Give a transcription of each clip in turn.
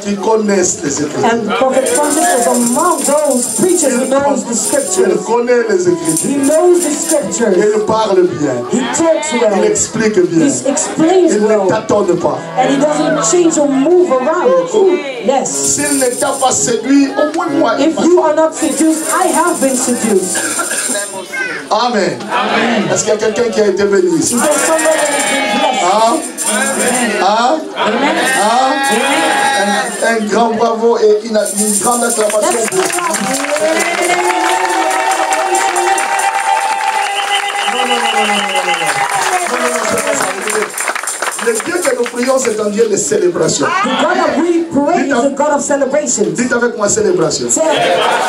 qui connaissent les Écritures. And Prophet Francis was among those preachers who knows the Il scriptures. connaît les Écritures. He knows the scriptures. Il parle bien. He talks Il well. explique bien. He explains Il ne well. tâtonne pas. And he doesn't change or move around. Yes. S'il ne t'a pas séduit, au moins moi. If you are not seduced, I have been seduced. Amen. Est-ce qu'il y a quelqu'un qui a été béni ici? Is there somebody that has been blessed? Amen. Un grand bravo et une grande acclamation pour le Dieu que nous prions, c'est un Dieu de célébration. The God that we pray is a God of celebrations. Dites avec moi célébration. Voilà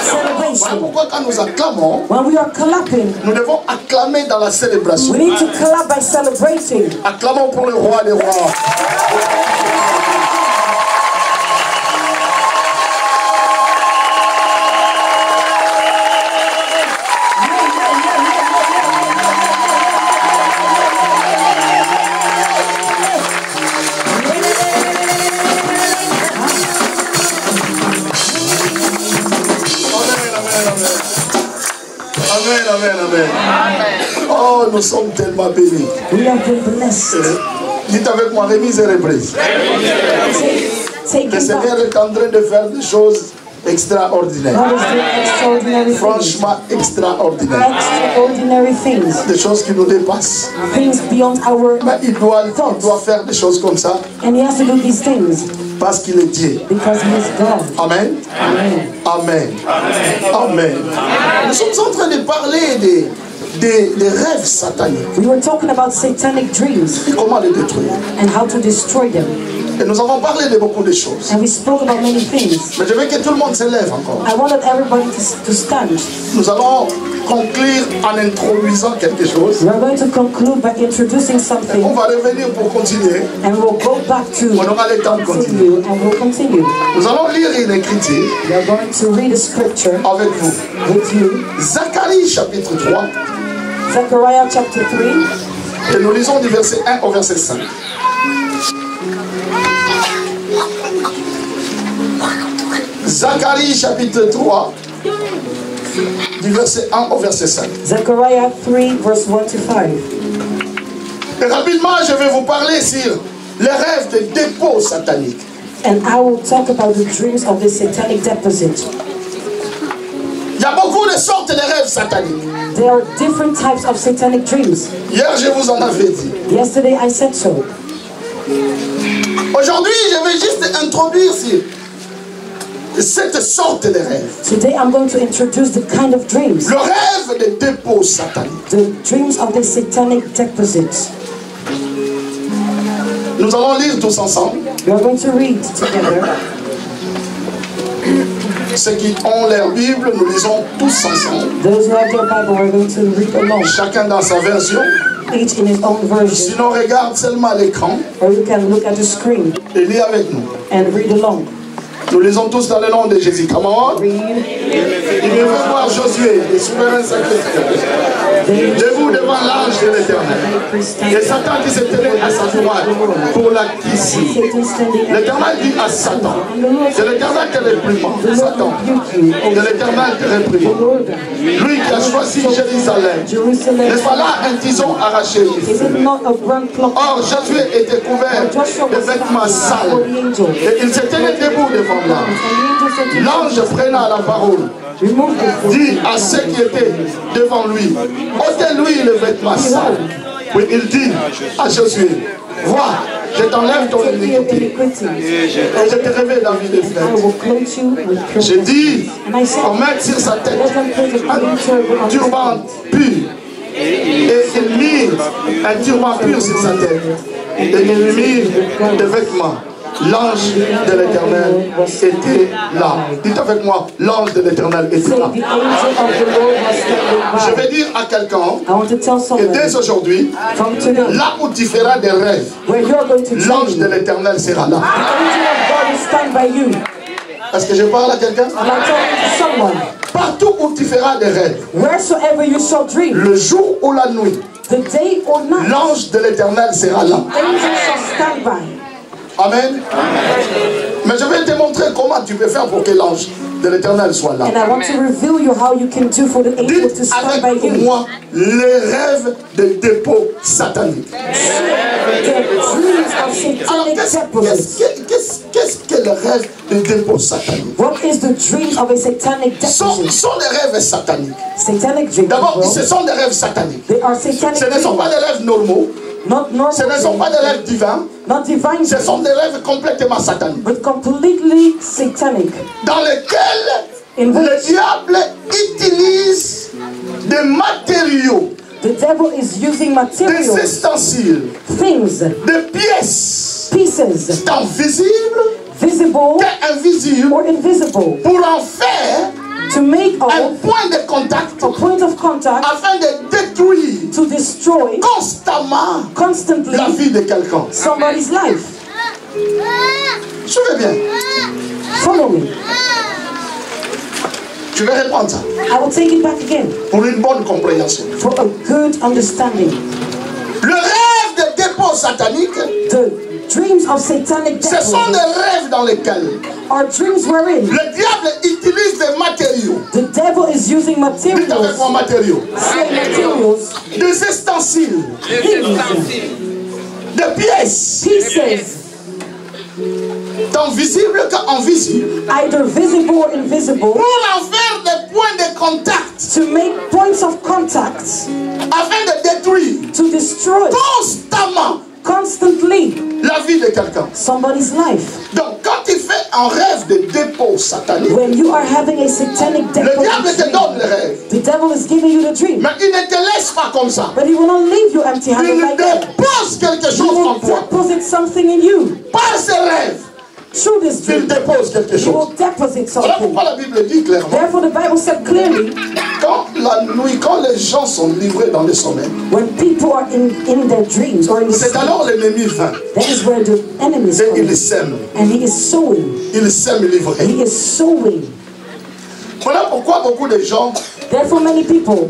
Celebration. pourquoi quand nous acclamons, When we are clapping, nous devons acclamer dans la célébration. we need to clap by celebrating. Acclamons pour le roi des rois. Amen, amen, amen. Oh, nous sommes tellement bénis. We have been blessed. Dites avec moi, remise et reprise. Take Le it Seigneur back. est en train de faire des choses extraordinaires. God is doing extraordinary things. Franchement, extraordinaires. Extraordinary things. Des choses qui nous dépassent. Things beyond our Mais il doit faire des choses comme ça and he has to do these things parce qu'il est Dieu. because he is God. Amen. Amen. Amen. Amen. Nous sommes en train de parler des rêves sataniques We were talking about satanic dreams et comment les détruire. and how to destroy them. Et nous avons parlé de beaucoup de choses. And we spoke about many things. Mais je veux que tout le monde se lève encore. I wanted everybody to stand. Nous allons conclure en introduisant quelque chose. We are going to conclude by introducing On something va revenir pour continuer. and we'll go back to On aura le temps de continuer. continue and we'll continue. Nous allons lire une écriture We are going to read a scripture avec vous. with you. Zacharie chapitre 3. Zechariah chapter 3. Et nous lisons du verset 1 au verset 5. Zacharie chapitre 3, du verset 1 au verset 5. Zechariah 3 verse 1 to 5. Et rapidement, je vais vous parler sur les rêves de dépôt satanique. And I will talk about the dreams of the satanic deposit. Il y a beaucoup de sortes de rêves sataniques. There are different types of satanic dreams. Hier, je vous en avais dit. Yesterday I said so. Aujourd'hui, je vais juste introduire sur cette sorte de rêve. Today I'm going to introduce the kind of dreams. Le rêve de dépôt satanique. The dreams of the satanic deposit. Nous allons lire tous ensemble. We are going to read together. Ceux qui ont leur Bible, nous lisons tous ensemble. Those who have their Bible are going to read along. Chacun dans sa version. Each in his own version. Sinon, regarde seulement l'écran Or you can look at the screen et lis avec nous. and read along. Nous lisons tous dans le nom de Jésus. Come on. Read. Il veut voir Josué, le souverain sacrificateur, debout devant l'ange de l'Éternel. Et Satan qui se tenait à sa droite pour l'acquisition. L'Éternel dit à Satan, c'est l'Éternel qui est réprimand. Satan, c'est l'Éternel qui réprimand. Lui qui a choisi Jérusalem. N'est-ce pas là un tison arraché? Is it not a brand cloth? Or, Josué était couvert de vêtements sales. Et il se tenait debout devant l'ange. L'ange prenant la parole dit à ceux qui étaient devant lui, ôtez-lui le vêtement sale. Puis il dit à Josué, vois, je t'enlève ton iniquité et je te révèle la vie des frères. Je dis, on met sur sa tête un turban pur. Et il mit un turban pur sur sa tête. Et il mit des vêtements. L'ange de l'Éternel était là. Dites avec moi, l'ange de l'Éternel était là. Je vais dire à quelqu'un que dès aujourd'hui, là où tu feras des rêves, l'ange de l'Éternel sera là. Est-ce que je parle à quelqu'un? Partout où tu feras des rêves, le jour ou la nuit, l'ange de l'Éternel sera là. Amen. Mais je vais te montrer comment tu peux faire pour que l'ange de l'Éternel soit là. And I want to reveal you how you can do for the angel to stand by Dites you. avec moi les rêves de dépôt satanique. Alors, qu'est-ce que le rêve de dépôt satanique? What is the dream of a satanic deposit? Sont des rêves sataniques. Satanic dreams. D'abord, ce sont des rêves sataniques. They are satanic. Ce ne sont pas des rêves normaux. Not normal. Ce ne sont pas des rêves divins. Not divine. Ce sont des rêves complètement sataniques. But completely satanic. Dans lesquels le diable utilise des matériaux. The devil is using materials, des ustensiles, things, des pièces, pieces, tant visibles visible qu'invisibles, or invisible, pour en faire to make un point de contact, a point of contact, afin de détruire to destroy constamment constantly la vie de quelqu'un. somebody's life. Suivez bien. Follow me. Je vais reprendre ça. I will take it back again. Pour une bonne compréhension. For a good understanding. Le rêve de dépôt satanique, the dreams of satanic ce sont des rêves dans lesquels are dreams wherein le diable utilise des matériaux. the devil is using Dites avec materials, moi matériaux. Des ustensiles, des pièces, pieces, tant visibles qu'invisibles, either visible or invisible, pour en faire des points de contact, to make points of contact, afin de détruire to destroy constamment constantly la vie de quelqu'un. somebody's life. Donc quand tu fais un rêve de dépôt satanique, When you are having a satanic le diable te deposit, donne le rêve, the devil is giving you the dream, mais il ne te laisse pas comme ça. but he will not leave you empty-handed Il like that. dépose quelque He chose en will toi. deposit something in you. Par ses rêves, Through this il dream, dépose quelque he chose. will deposit Voilà something. pourquoi la Bible dit clairement, Therefore, the Bible said clearly, quand la nuit, quand les gens sont livrés dans le sommeil, when people are in their dreams or in the c'est sleep, alors l'ennemi vient that is where the enemy is et il coming. sème. And he is sowing. Il sème livré. He is sowing. Voilà pourquoi beaucoup de gens, Therefore, many people,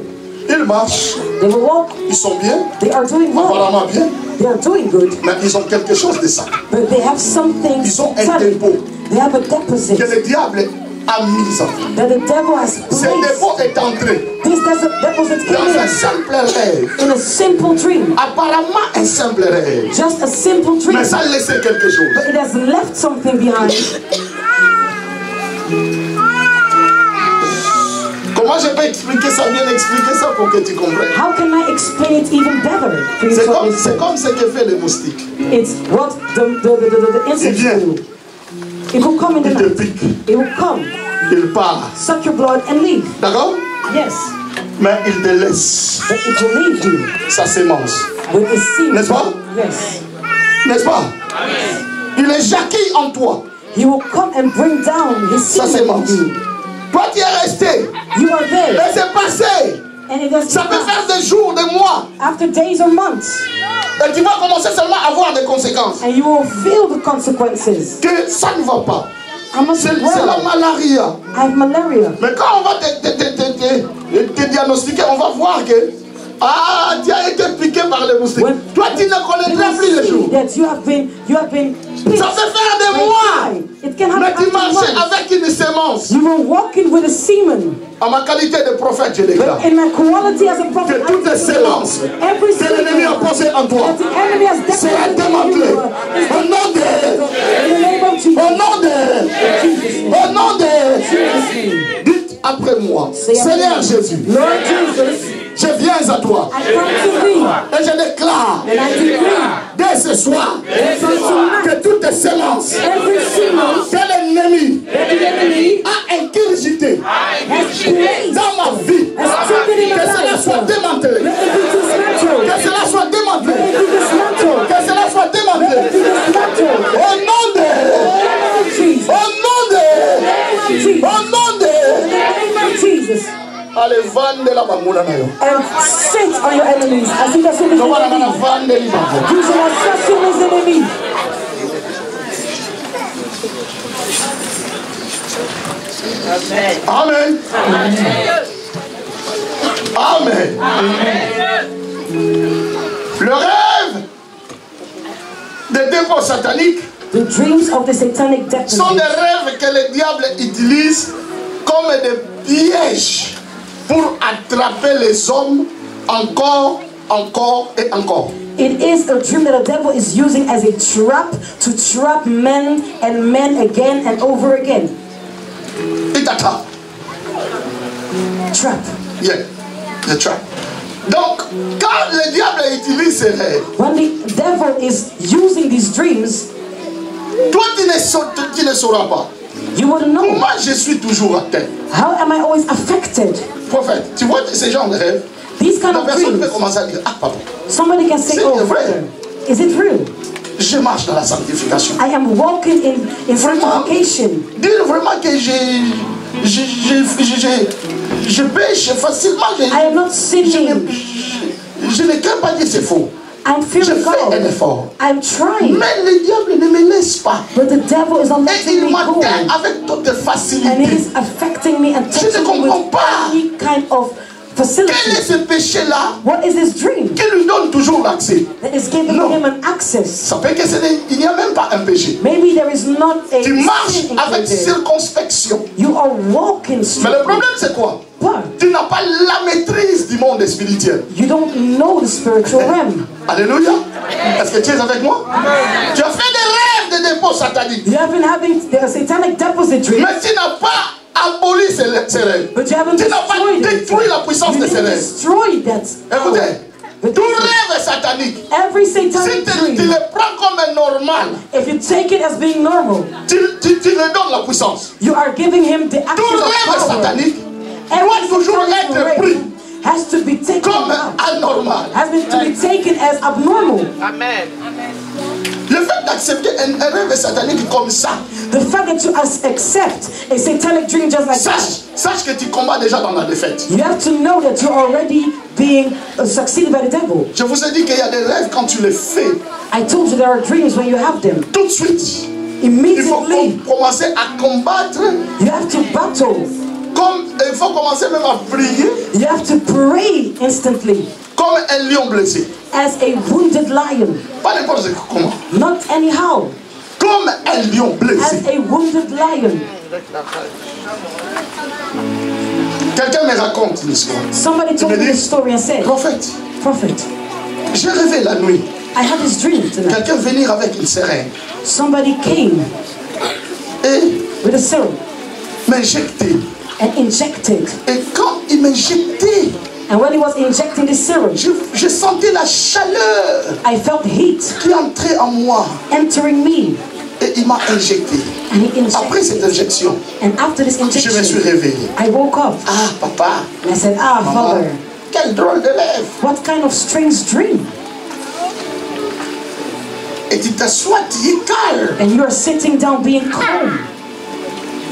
ils marchent, they will walk, ils sont bien, they are doing well, apparemment bien, they are doing good, mais ils ont quelque chose de ça. but they have something Ils ont un satanic. dépôt They have a deposit que le diable a mis en vous. that the devil has Ce placed. dépôt est entré This deposit dans un came simple rêve. in a simple dream. Apparemment un simple rêve. Just a simple dream. Mais ça a laissé quelque chose. But it has left something behind. Comment je peux expliquer ça, bien expliquer ça pour que tu comprennes? How can I explain it even better for you C'est to comme understand? ce que fait le moustique. It's what the insects vient. do. It will come in the Il te night. pique, It will come, il part. suck your blood and leave. D'accord? Yes, Mais il te laisse but it will leave you sa sémence. with the seed. N'est-ce pas? Yes. N'est-ce pas? Il est jaquille en toi. He will come and bring down his Sa seed on sémence. you. Toi tu es resté. You are there, Et c'est passé. and it has Ça peut faire des jours, des mois. after days or months, Et tu vas commencer seulement à avoir des conséquences. and you will feel the consequences. Que ça ne va pas. I must C'est be la well. malaria. I have malaria. Mais quand on va te diagnostiquer, on va voir que tu as été piqué par les moustiques. When- Toi, tu ne connaîtras plus les jours. That you have been picked. Ça peut faire des mois. It can Mais happen tu marches after months. avec une sémence. You were walking with a semen. En ma qualité de prophète, je déclare But in my quality as a prophet, que toutes les sémences every que l'ennemi a semen posées en toi that the enemy has sera deposited in démantelé. you, Au nom de... in the name of Jesus. Au nom de... Au nom de... Jesus' name. Dites après moi, Say after Seigneur me. Jésus, Lord Jesus, je viens à toi I come to thee et je déclare and I decree dès ce soir from tonight que toutes les sémences every semen que l'ennemi that the enemy a ingurgité has placed, dans ma vie, has taken in que my cela life, soit démantelé, let it be dismantled. que cela soit Let démantelé, it be dismantled. que cela soit Let it démantelé. be dismantled. Au nom de... In the name of Jesus. Au nom de... Jesus. Au nom de... In the name of Jesus. Allez, vendre la bamboula na yo. And sit on your enemies. I think that's what Donc voilà, on the a vendre les bambous. You shall assassinate his enemy. Amen. Amen. Le rêve des dépôts sataniques The dreams of the satanic devil sont des rêves que le diable utilise comme des pièges pour attraper les hommes encore, encore et encore. It is a dream that the devil is using as a trap to trap men and men again and over again. Il t'attrape. Trap. Yeah, the trap. Donc, quand le diable utilise ces rêves, When the devil is using these dreams, toi tu ne sauras pas. you wouldn't know. Moi je suis toujours atteint. How am I always affected? Prophète, tu vois ces genres de rêves, These kind la of personne peut dreams. commencer à dire, ah papa, Somebody can say, C'est oh, vrai. brother, is it real? je marche dans la sanctification. I am walking in sanctification. Dire vraiment que je pêche facilement. I am not sinning. Je ne crains pas dire c'est faux. I'm Je fearing fais un God. effort. I'm trying. Mais le diable ne me laisse pas. But the devil is not Et letting il me go. m'atteint avec toute And facilité. it is affecting me and Je ne touching me comprends with pas. any kind of Quel est facility. ce péché-là What is this dream qui lui donne toujours l'accès? that is giving No. him an access? Ça fait que il n'y a même pas un péché. Maybe there is not a Tu marches sin avec included. circonspection. You are walking Mais le straight. problème c'est quoi? But Tu n'as pas la maîtrise du monde spirituel. you don't know the spiritual realm. Alléluia. Est-ce que tu es avec moi? Tu as fait des rêves de dépôt satanique. You have been having the satanic deposit dream, Mais tu n'as pas aboli ces rêves. but you haven't Tu n'as pas destroyed détruit la it. puissance You de ces didn't rêves. destroy that power. Écoutez, tout rêve satanique, Every si satanic tu dream, le prends comme un normal, if you take it as being normal, tu lui donnes la puissance. you are giving him the Tout access of rêve power. satanique Every doit toujours satanic être rape pris has to be taken comme out, anormal. has been to be taken as abnormal. Le fait d'accepter un rêve satanique comme ça, The fact that you accept a satanic dream just like that, sache que tu combats déjà dans la défaite. you have to know that you're already being succeeded by the devil. Je vous ai dit qu'il y a des rêves quand tu les fais, I told you there are dreams when you have them. tout de suite, il faut Immediately, commencer à combattre, you have to battle. il faut commencer même à prier You have to pray instantly comme un lion blessé. as a wounded lion. Pas n'importe comment. Not anyhow, Comme un lion blessé. as a wounded lion. Quelqu'un me raconte une histoire. Somebody told me this story and said, Prophète, Prophet, j'ai rêvé la nuit. I had this dream tonight. Quelqu'un venir avec une seringue Somebody came et with a syrup m'injecter. and injected. Et quand il m'injectait, And when he was injecting the syrup, je sentais la chaleur I felt heat qui entrait en moi. entering me. Et il m'a injecté. And he Après cette injected. injection, And after this je me suis injection, réveillé. I woke up. Ah, papa, And I said, ah, maman, Father, quel drôle de rêve. what kind of strange dream? Et tu t'assois, tu es calme. And you are sitting down being calm.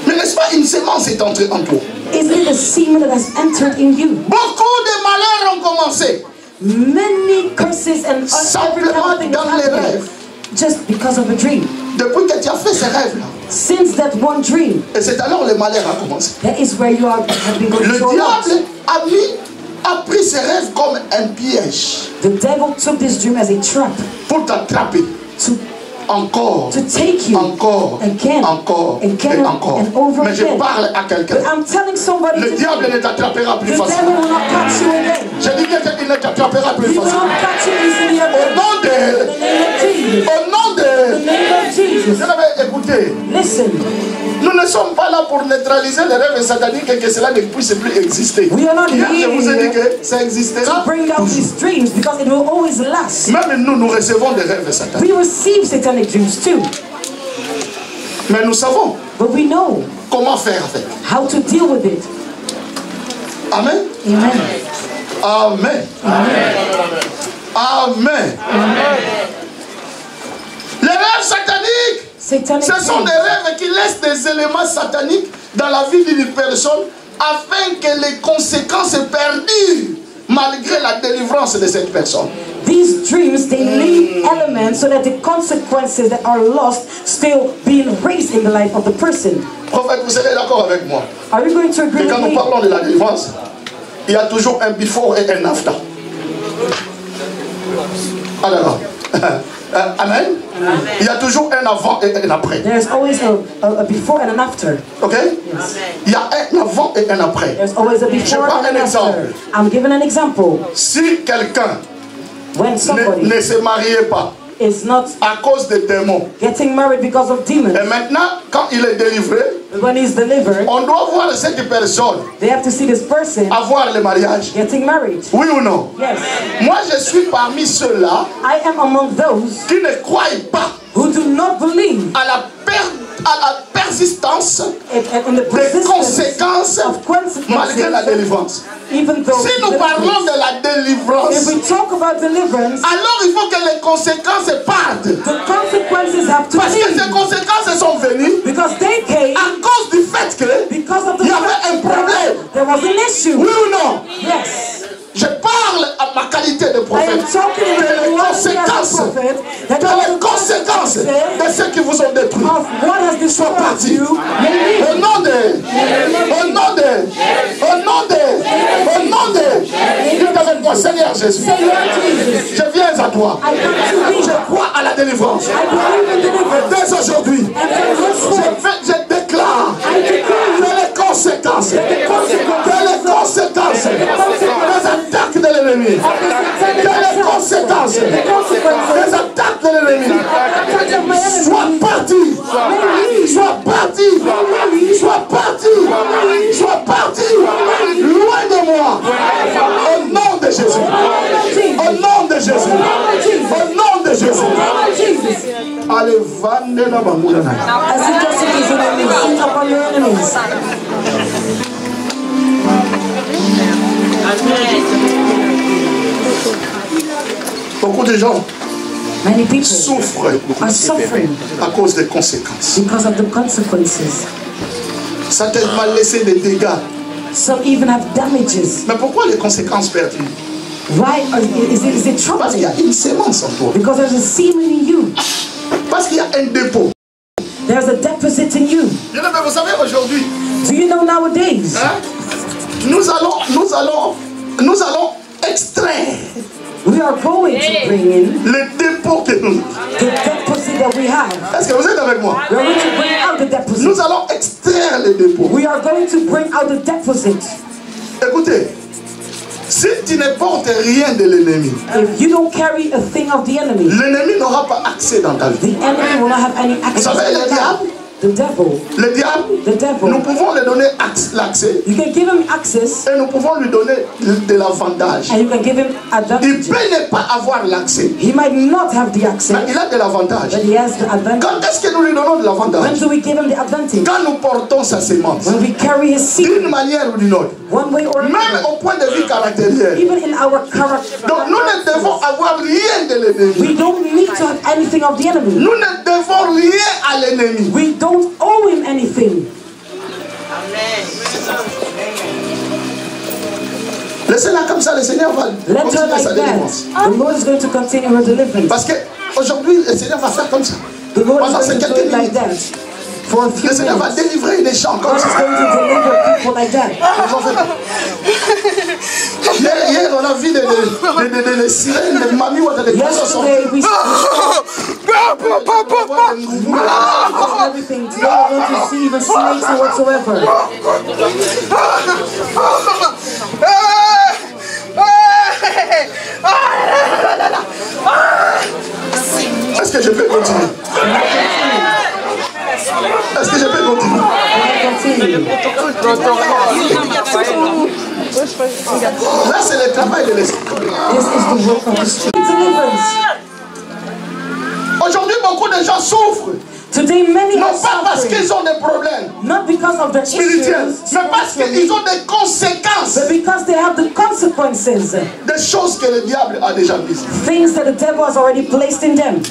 Mais n'est-ce pas une sémence est entrée en toi? Isn't it the semen that has entered in you? Beaucoup de malheurs ont commencé. Many curses and every kind of thing Dans has les happened rêves. just because of a dream. Depuis que tu as fait ces rêves-là. Since that one dream, Et c'est alors le malheur a commencé. that is where you have been going Le through a lot. diable a pris ces rêves comme un piège The devil took this dream as a trap pour t'attraper. to Encore, take you encore, again, encore again et encore. and over Mais je again. parle à quelqu'un. But I'm telling somebody Le today, diable ne t'attrapera plus the devil facilement. will not catch you again. Je dis bien qu'il ne t'attrapera plus He will facilement. not catch you easily Au again. nom In the de... name of Jesus. Au nom In the de... name of Jesus. Vous avez écouté. Listen, Nous ne sommes pas là pour neutraliser les rêves sataniques et que cela ne puisse plus exister. We are not Hier, je vous ai dit here que ça to existera. bring down these dreams because it will always last. Même nous, nous recevons des rêves sataniques. We receive satanic dreams too, Mais nous savons but we know comment faire avec. how to deal with it. Amen. Amen. Amen. Amen. Les rêves sataniques, Satanic ce sont dreams. des rêves qui laissent des éléments sataniques dans la vie d'une personne afin que les conséquences perdurent malgré la délivrance de cette personne. These dreams, they leave elements so that the consequences that are lost still being raised in the life of the person. Prophète, vous serez d'accord avec moi? Are you going to agree Et quand with nous me? parlons de la délivrance, il y a toujours un before et un after. Alors, Amen. Il y a toujours un avant et un après. There's always a before and an after. Ok? Yes. Il y a un avant et un après. There's always a before and an after. I'm giving an example. Si quelqu'un ne se mariait pas is not à cause des démons, getting married because of demons, et maintenant quand il est délivré, when he's delivered, on doit voir cette personne they have to see this person avoir le mariage. getting married. Oui ou non? Yes. Moi je suis parmi ceux-là I am among those qui ne croient pas who do not believe à la persistance in the des conséquences malgré la délivrance. Even though si nous parlons de la délivrance, if we talk about deliverance, alors il faut que les conséquences partent. The consequences have to Parce que ces conséquences sont venues because they came à cause du fait que il y avait un problème. There was an issue. Oui ou non? Yes. Je parle à ma qualité de prophète. Les conséquences de ceux qui vous ont détruit soient partis. Au nom de dites avec moi, Seigneur Jésus, je viens à toi. Je crois à la délivrance. Dès aujourd'hui, je déclare que les conséquences des attaques de l'ennemi, les conséquences des attaques de l'ennemi soient parties, loin de moi, au nom de Jésus, au nom de Jésus, au nom de Jésus. Allez, vendez la bangoula. Beaucoup de gens souffrent à cause des conséquences. Ça t'a laissé des dégâts. Some even have damages. Mais pourquoi les conséquences perdues? Why is it troubling? Parce qu'il y a une sémence en toi. Because there's a seed in you. Parce qu'il y a un dépôt. There's a deposit in you. Vous savez aujourd'hui. Do you know nowadays? Hein? Nous allons extraire. We are going to bring in le dépôt que nous. The deposit that we have. Est-ce que vous êtes avec moi? We are going to bring out the deposit. Nous allons extraire le dépôt. We are going to bring out the deposit. Écoutez, si tu ne portes rien de l'ennemi, if you don't carry a thing of the enemy, l'ennemi n'aura pas accès dans ta vie. The enemy will not have any access. Vous savez, le diable. The devil. Le diable, nous pouvons lui donner l'accès. You can give him access. Et nous pouvons lui donner de l'avantage. And you can give him advantage. Il peut ne pas avoir l'accès. He might not have the access. Mais il a de l'avantage. But he has the advantage. Quand est-ce que nous lui donnons de l'avantage? When do we give him the advantage? Quand nous portons sa sémence. When we carry his seed. D'une manière ou d'une autre. One way or another. Même au point de vue caractériel. Even in our character. Donc nous ne devons avoir rien de l'ennemi. We don't need to have anything of the enemy. Nous ne devons rien à l'ennemi. We don't owe him anything. Laissez-la comme ça, le Seigneur va continuer sa délivrance. The Lord is going to continue her deliverance. Parce que aujourd'hui, le Seigneur va faire comme ça. The Lord is going to do it like that. For a few le Seigneur va délivrer des gens comme ça. God is going to deliver people like that. Hier, on a vu des sirènes, des mamies ou des Yesterday, we everything. Today, we're going to see even snakes or whatsoever. Est-ce que je peux continuer? Est-ce que je peux continuer? Là, c'est le travail de l'esprit. Aujourd'hui, beaucoup de gens souffrent. Today, many non pas parce qu'ils ont des problèmes not because of their spirituels, mais parce qu'ils ont des conséquences. But because they have the consequences. Des choses que le diable a déjà mises. Things that the devil has already placed in them.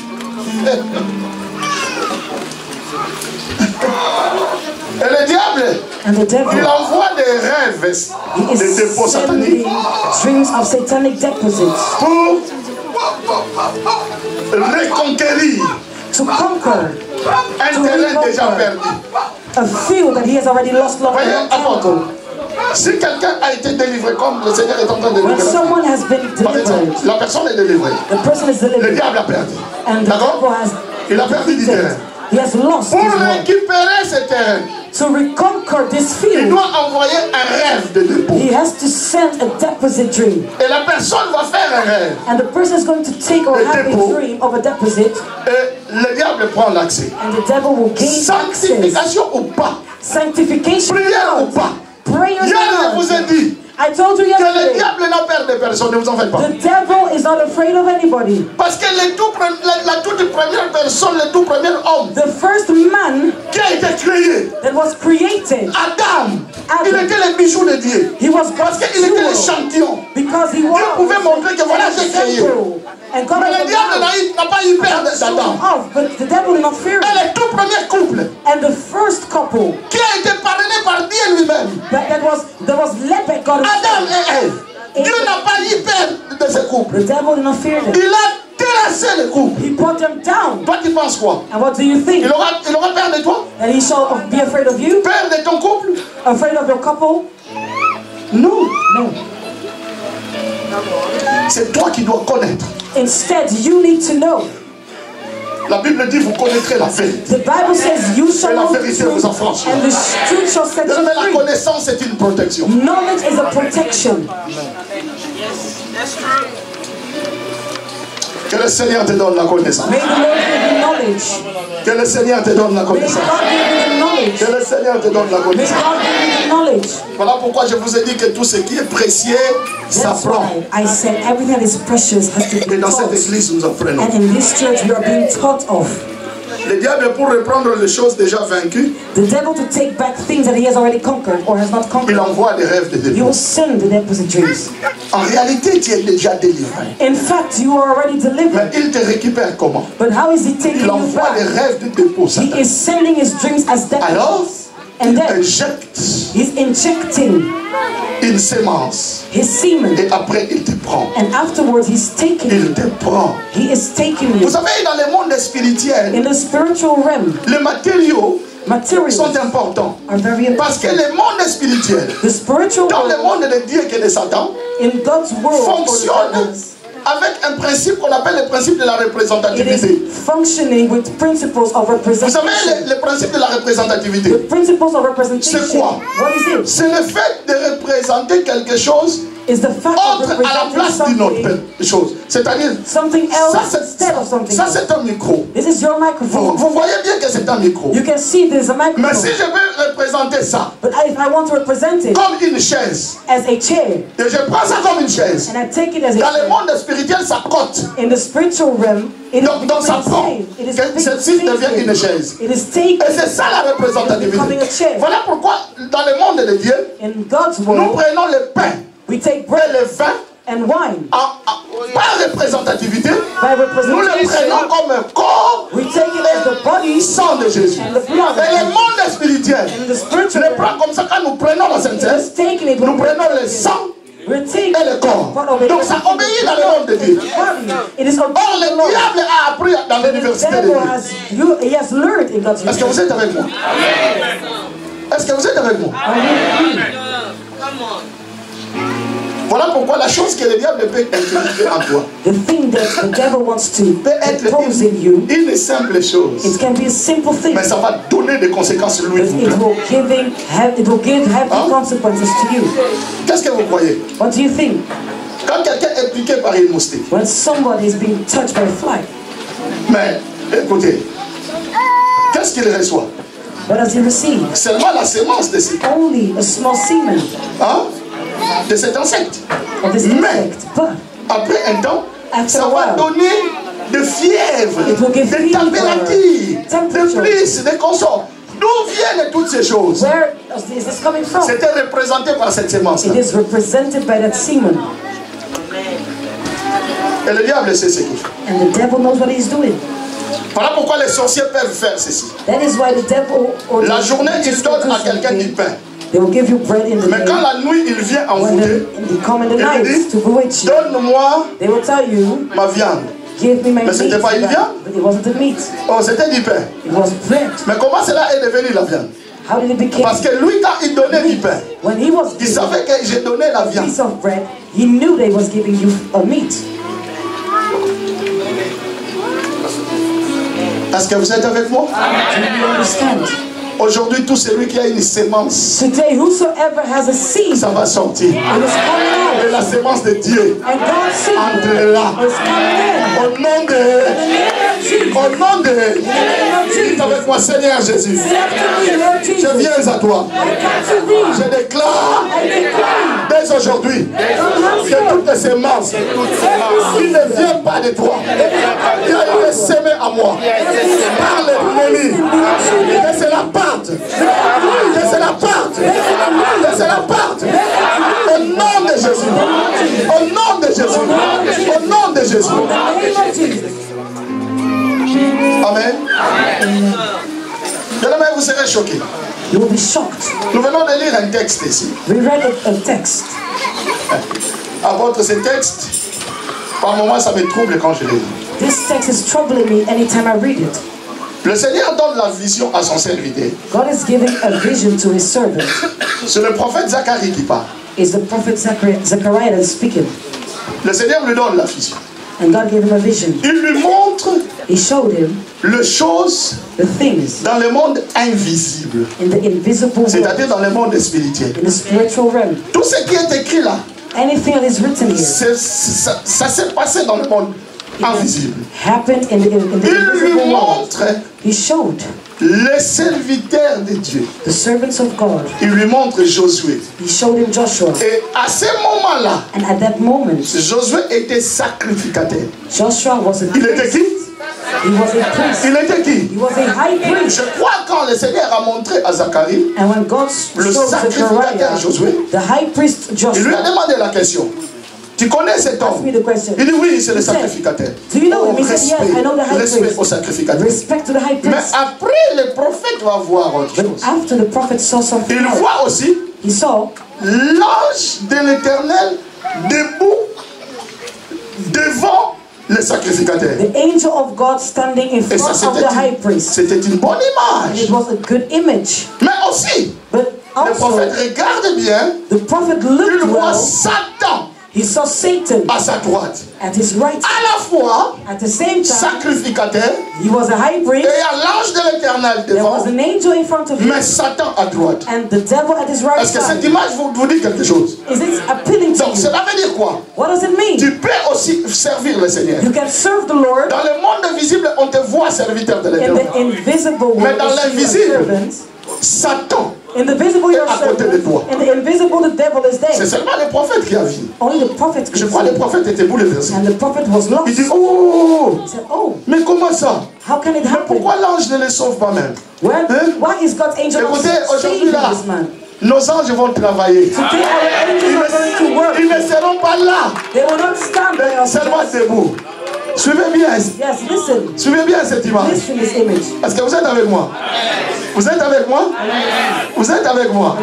Et le diable, il envoie des rêves, des dépôts sataniques. Dreams of satanic deposits. Pour reconquérir. To conquer. Un terrain déjà perdu. A field that he has already lost long ago. Si quelqu'un a été délivré comme le Seigneur est en train de délivrer, someone has been delivered, la personne est délivrée. The person is delivered. Le diable a perdu. And the devil has Il a perdu du terrain. He has lost Pour his world. récupérer ce terrain, To reconquer this il field, doit envoyer un rêve de dépôt. he has to send a deposit dream. Et la personne va faire un rêve. And the person is going to take or Le have dépôt. a dream of a deposit, Et le diable prend l'accès. and the devil will gain access. Sanctification ou pas, Sanctification prière ou or pas. not, prayers Hier, je or vous ai not. dit I told you que le yesterday, diable n'a peur de personne, ne vous en faites pas. the devil is not afraid of anybody. Parce que la toute première personne, le tout premier homme The first man qui a été créé, that was created, Adam, Adam. il était le bijou de Dieu. he was Parce God's qu'il était jewel l'échantillon. because he Dieu was pouvait montrer que voilà, j'ai créé. example. And God Mais was le diable n'a pas eu peur d'Adam. off, but the devil did not fear Et him. le tout premier couple And the first couple qui a été parrainé par Dieu lui-même, that was led by God Adam himself. et Ève, Dieu n'a pas eu peur de ce couple. The devil did not fear them. Il a terrassé le couple. He brought them down. Toi, tu penses quoi? And what do you think? Il aura peur de toi? That he shall be afraid of you? Peur de ton couple? Afraid of your couple? Non. No. C'est toi qui dois connaître. Instead, you need to know. La Bible dit, vous connaîtrez la vérité. The Bible says you shall Et la know the vérité vous truth, affranchira. and the truth shall set Mais you la free. connaissance est une protection. Knowledge is a protection. Que le Seigneur te donne la connaissance. May the Lord give you knowledge. Que le Seigneur te donne la May connaissance. God give you the knowledge. Que le Seigneur te donne la May connaissance. God give you the knowledge. Voilà pourquoi je vous ai dit que tout ce qui est précieux That's s'apprend. why I said everything that is precious has to Et be dans cette taught. église, nous apprenons. And in this church, we are being taught of. Le diable, pour reprendre les choses déjà vaincues, The devil to take back things that he has already conquered or has not il conquered. envoie des rêves de He dépôt. will send the deposit dreams. En réalité, tu es déjà délivré. In fact, you are already Mais delivered. il te récupère comment? But how is he taking Il you envoie des back? rêves de dépôt, He Satan. is sending his dreams as Alors, deposits. And il then injecte he's injecting une sémence. his semen. Et après, il te prend. And afterwards, he's taking Il you. te prend. He is taking you. Vous savez, dans le monde spirituel, In the spiritual realm, les matériaux materials sont importants. are very Parce que important. le monde spirituel, The spiritual dans le world, monde de Dieu et de Satan, in God's world, or the fonctionne heavens, avec un principe qu'on appelle le principe de la it représentativité. is functioning with principles of Vous representation. savez, le principe de la représentativité, The principles of representation. C'est quoi? What is it? c'est le fait de représenter quelque chose Is the fact of autre à la representing place d'une autre something, chose. C'est-à-dire, something ça else instead of something ça else. c'est un micro. This is your microphone. Vous voyez bien que c'est un micro. You can see there's a Mais microphone. si je veux représenter ça But if I want to represent it comme une chaise, as a chair, et je prends ça comme une chaise, and I take it as a dans le chair, monde spirituel, ça cote. in the spiritual realm, it is Donc ça becoming a prend. chair. It is Que celle-ci devient une chaise. It is taken. Et c'est ça la représentativité. Becoming a chair. Voilà pourquoi, dans le monde de Dieu, In God's nous world, prenons le pain we take et bread le vin and wine. par représentativité. By Nous le prenons representation, comme un corps we take it as the body sang de Jésus. and the blood of Et le Jesus. monde spirituel, And the spiritual le prend comme ça quand nous prenons la it synthèse, is taking it. nous prenons le sang We're taking et le corps. Donc ça obéit dans le monde de Dieu. It is Or le diable a appris dans The l'université de devil Dieu. he has learned in God's Est-ce que vous êtes avec moi? Est-ce que vous êtes avec moi? Voilà pourquoi la chose que le diable peut inculquer en toi The thing that the devil wants to peut être impose in you, une simple chose. it can be a simple thing. Mais ça va donner des conséquences But lourdes. it will give heavy Huh? consequences to you. Qu'est-ce que vous croyez? What do you think? Quand quelqu'un est piqué par une moustique, When somebody is being touched by a fly, mais écoutez, qu'est-ce qu'il reçoit? what does he receive? Seulement la sémence de, Only a small semen de cet insecte. of this Mais insect. But après un temps, after ça a va while, donner de fièvre, It will give de fever, température, de temperature. plus, de consorts. D'où viennent toutes ces choses? where is this coming from? C'était représenté par cette sémence. It is represented by that semen. Et le diable sait ce qu'il fait. And the devil knows what he's doing. Voilà pourquoi les sorciers peuvent faire ceci. That is why the devil or La the journée, ils witches will donnent do à quelqu'un du something. pain. They will give you bread in the Mais quand day. la nuit, il vient en When voûter, they come in the il night dit, to bewitch you, donne-moi they will tell you, ma viande. give me my Mais meat. c'était pas une viande? But it wasn't a meat. Oh, c'était du pain. It was bread. Mais comment cela est devenu la viande? How did it become? Parce que lui, quand il donnait du pain, When he was il given savait que j'ai donné la a viande. piece of bread, he knew they was giving you a meat. Est-ce que vous êtes avec moi? Do you understand? Aujourd'hui, tout celui qui a une sémence, Today, whosoever has a seed, ça va sortir. it is coming out. Et la sémence de Dieu And God's seed entre là. is coming Au nom de... in. Au nom de... Dites avec moi, Seigneur Jésus. Say after me, Lord Jesus. Je viens à toi. I come to thee. Je déclare I declare dès aujourd'hui que toutes les sémences qui ne viennent pas de toi, qui ont été sémées à moi par l'ennemi, que c'est la parte, que c'est la parte, que c'est la parte. Au nom de Jésus, au nom de Jésus, au nom de Jésus. Amen. Bien-aimés, vous serez choqués. You will be shocked. Nous venons de lire un texte ici. We read a text. À votre ce texte, par moments ça me trouble quand je le lis. This text is troubling me anytime I read it. Le Seigneur donne la vision à son serviteur. God is giving a vision to his servant. C'est le prophète Zacharie qui parle. It's the prophet Zechariah that is speaking. Le Seigneur lui donne la vision. And God gave him a vision. Il lui montre He showed him les choses the things dans le monde invisible, in the invisible world, c'est-à-dire dans le monde spirituel. in the spiritual realm. Tout ce qui est écrit là, Anything that is written here ça s'est passé dans le monde invisible. happened in the Il lui invisible world. montre He showed les serviteurs de Dieu. the servants of God. Il lui montre Josué. He showed him Joshua. Et à ce moment-là, And at that moment, Josué était sacrificateur. Joshua was a Il était qui? priest. He was a priest. Il était qui? He was a high priest. Je crois quand le Seigneur a montré à Zacharie, And when God le showed sacrificateur Zechariah, Josué, the high priest il lui a Joshua, demandé la question. Tu connais cet asked me homme? the question. Il dit oui, c'est le He said, sacrificateur. do you know Oh, him? He said, yes, I know the high respect priest. au sacrificateur. Respect to the high Mais priest. après, le prophète va voir autre But chose. after the prophet saw something Il else, voit aussi he saw l'ange de l'Éternel debout devant le sacrificateur. the angel of God standing in Et ça, front of the high priest. c'était une bonne And it image. was a good image. Mais aussi, But le prophète also, regarde bien, the prophet il looked voit well. Satan He saw Satan à sa droite. at his right. À la fois, At the same time, sacrificateur, he was a high et priest. il y a l'ange de l'Éternel There devant, was an angel in front of him, mais Satan à droite. and the devil at his right Est-ce que cette side. image vous dit quelque chose? Is it appealing to Donc, you? cela veut dire quoi? What does it mean? Tu peux aussi servir le Seigneur. You can serve the Lord Dans le monde visible, on te voit serviteur de in l'Éternel. the invisible Mais world. dans you see l'invisible, your servants. Satan, In the visible, you're à côté de servant. toi. In the invisible, the devil is c'est there. seulement le prophète qui a vu. Only the prophet could Je crois que le see. prophète était bouleversé. And the prophet was Il lost. dit, oh, He said, oh, mais comment ça? how can it Mais happen? pourquoi l'ange ne le sauve pas même? Why is God's angel not Écoutez, aujourd'hui saving là, this man? nos anges vont travailler. Today our angels are going to work. Ils ne seront pas là, They will not stand by mais us. seulement debout. Suivez bien, Yes, listen. suivez bien cette image. Listen to this image. Est-ce que vous êtes avec moi? Vous êtes avec moi? Vous êtes avec moi?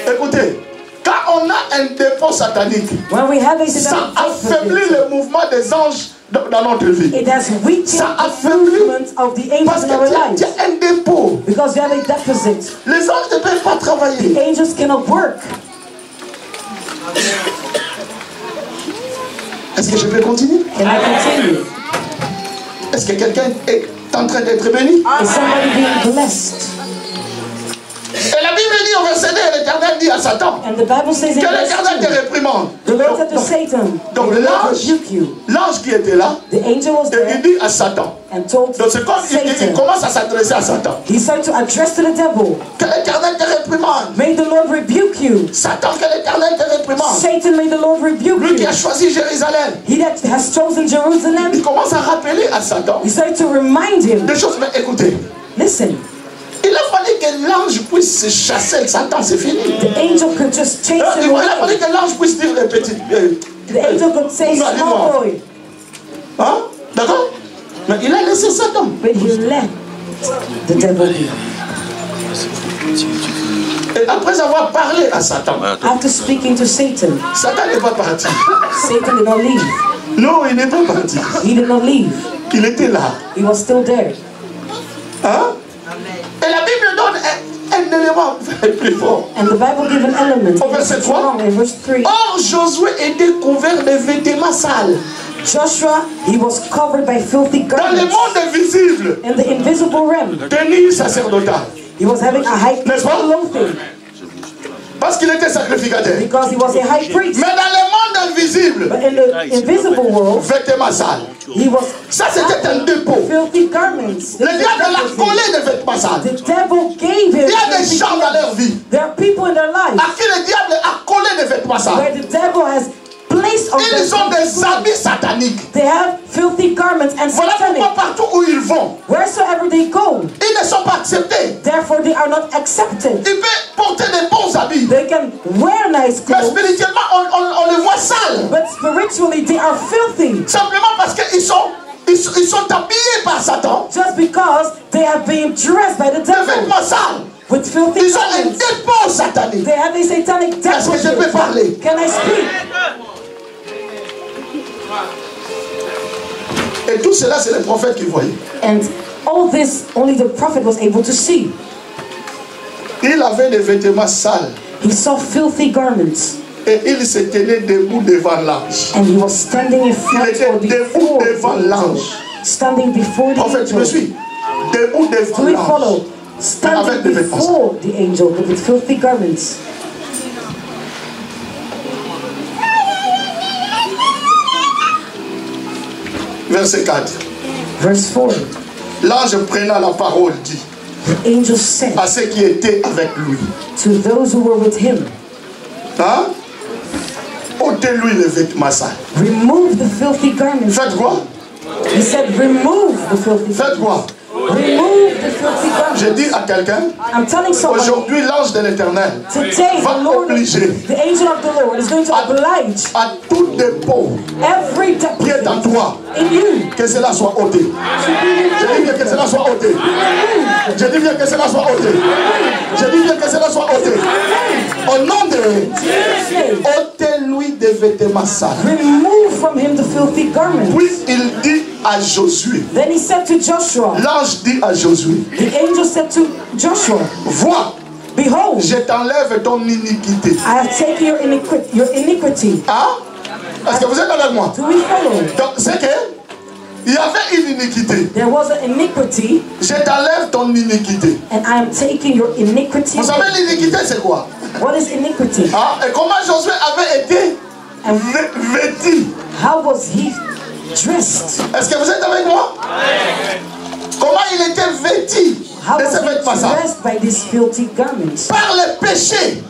Écoutez, quand on a un dépôt satanique, When we have a ça satanic affaiblit conflict, le mouvement des anges dans notre vie. it has weakened Ça the affaiblit movement of the angels parce in que our tu lives. as un dépôt. Because you have a deposit. Les anges ne peuvent pas travailler. The angels cannot work. Est-ce que je peux continuer? Can I continue? Est-ce que quelqu'un est en train d'être béni? Is somebody being blessed? Et la Bible dit au verset 2, l'Éternel dit à Satan And the Bible says in que verse l'Éternel te 2, réprimande. the Lord said to Satan, Donc "The Lord l'ange rebuke you." qui était là, The angel was et il there dit à Satan. and told Donc c'est comme il Satan. commence à s'adresser à Satan. He started to address to the devil, Que l'Éternel te réprimande. "May the Lord rebuke you." Satan, que l'Éternel te réprimande. Satan, may the Lord rebuke Lui qui you. a choisi Jérusalem. He that has chosen Jerusalem, Il commence à rappeler à Satan he started to remind him, des choses. Mais écoutez, listen, il a fallu que l'ange puisse chasser Satan, c'est fini. the angel could just chase Il him a fallu away. que l'ange puisse dire les petites. The angel could say, Non, dis-moi. "Small boy," Hein? D'accord? Mais il a laissé Satan. but he let the devil be. Et après avoir parlé à Satan, After speaking to Satan, Satan n'est pas parti. Satan did not leave. Non, il n'est pas parti. He did not leave. Il était là. He was still there. Hein? Et la Bible donne un élément plus fort. And the Bible gives an element. Au verset 3. In verse 3. Or, Josué était couvert de vêtements sales. Joshua, he was covered by filthy Dans le garments. monde invisible, In the invisible realm, tenue sacerdotale. he was having a high priest N'est-ce pas? clothing Parce qu'il était sacrificateur. because he was a high priest. Mais dans le monde invisible, But in the invisible world, vêtements sales. he was Ça, c'était un dépôt. filthy garments. Le diable l'a collé des vêtements sales. The devil gave him. Il y a des filthy gens dans leur vie There are people in their life à qui le diable a collé des vêtements sales. where the devil has placed on Ils ont them. des habits sataniques. They have filthy garments and Voilà satanic. pourquoi partout où ils vont, Wheresoever they go, ils ne sont pas acceptés. therefore they are not accepted. Ils peuvent porter des bons habits. They can wear nice Mais clothes, spirituellement, on les voit sales. but spiritually they are filthy. Simplement parce qu'ils sont habillés par Satan. Just because they have been dressed by the Des devil vêtements sales. with filthy Ils ont un garments. dépôt satanique. They have a satanic Est-ce que je peux devil. parler? Can I speak? Et tout cela, c'est les prophètes qui voyaient. And all this, only the prophet was able to see. Il avait des vêtements sales. He saw filthy garments. Et il se tenait debout devant l'ange. And he was standing in front Il était or debout before devant the l'ange. angel. Standing before the En fait, tu me angel. suis? Debout devant Do we l'ange. follow? Avec Standing des vêtements. before the angel with filthy garments. Verset 4. Verse 4. L'ange prenant la parole dit The angel said à ceux qui étaient avec lui. to those who were with him, Hein? Ôtez-lui les vêtements sales. remove the filthy garments. Faites quoi? He said, remove the filthy Faites quoi? Remove the filthy garments. Je dis à quelqu'un, I'm telling someone, aujourd'hui l'ange de l'Éternel today va the Lord, obliger the angel of the Lord is going to oblige à tout dépôt every qui est en deposit toi in you que cela soit ôté. Je dis bien que cela soit ôté. Je dis bien que cela soit ôté. Je dis bien que cela soit ôté. Au nom de ôtez-lui des vêtements sales. remove from him the filthy garments. Puis il dit à Josué, Then he said to Joshua, l'ange dit à Josué, the angel said to Joshua, vois, behold, je t'enlève ton iniquité. I have taken your iniquity. Hein? Est-ce que vous êtes avec moi? Do we follow? Donc c'est que il y avait une iniquité. There was an iniquity, Je t'enlève ton iniquité. and I am taking your iniquity. Vous savez l'iniquité c'est quoi? What is iniquity? Hein? Et comment Josué avait été vêtu? How was he dressed? Est-ce que vous êtes avec moi? Comment il était vêtu How de was ces he vêtements sales? dressed by these filthy garments? Par les péchés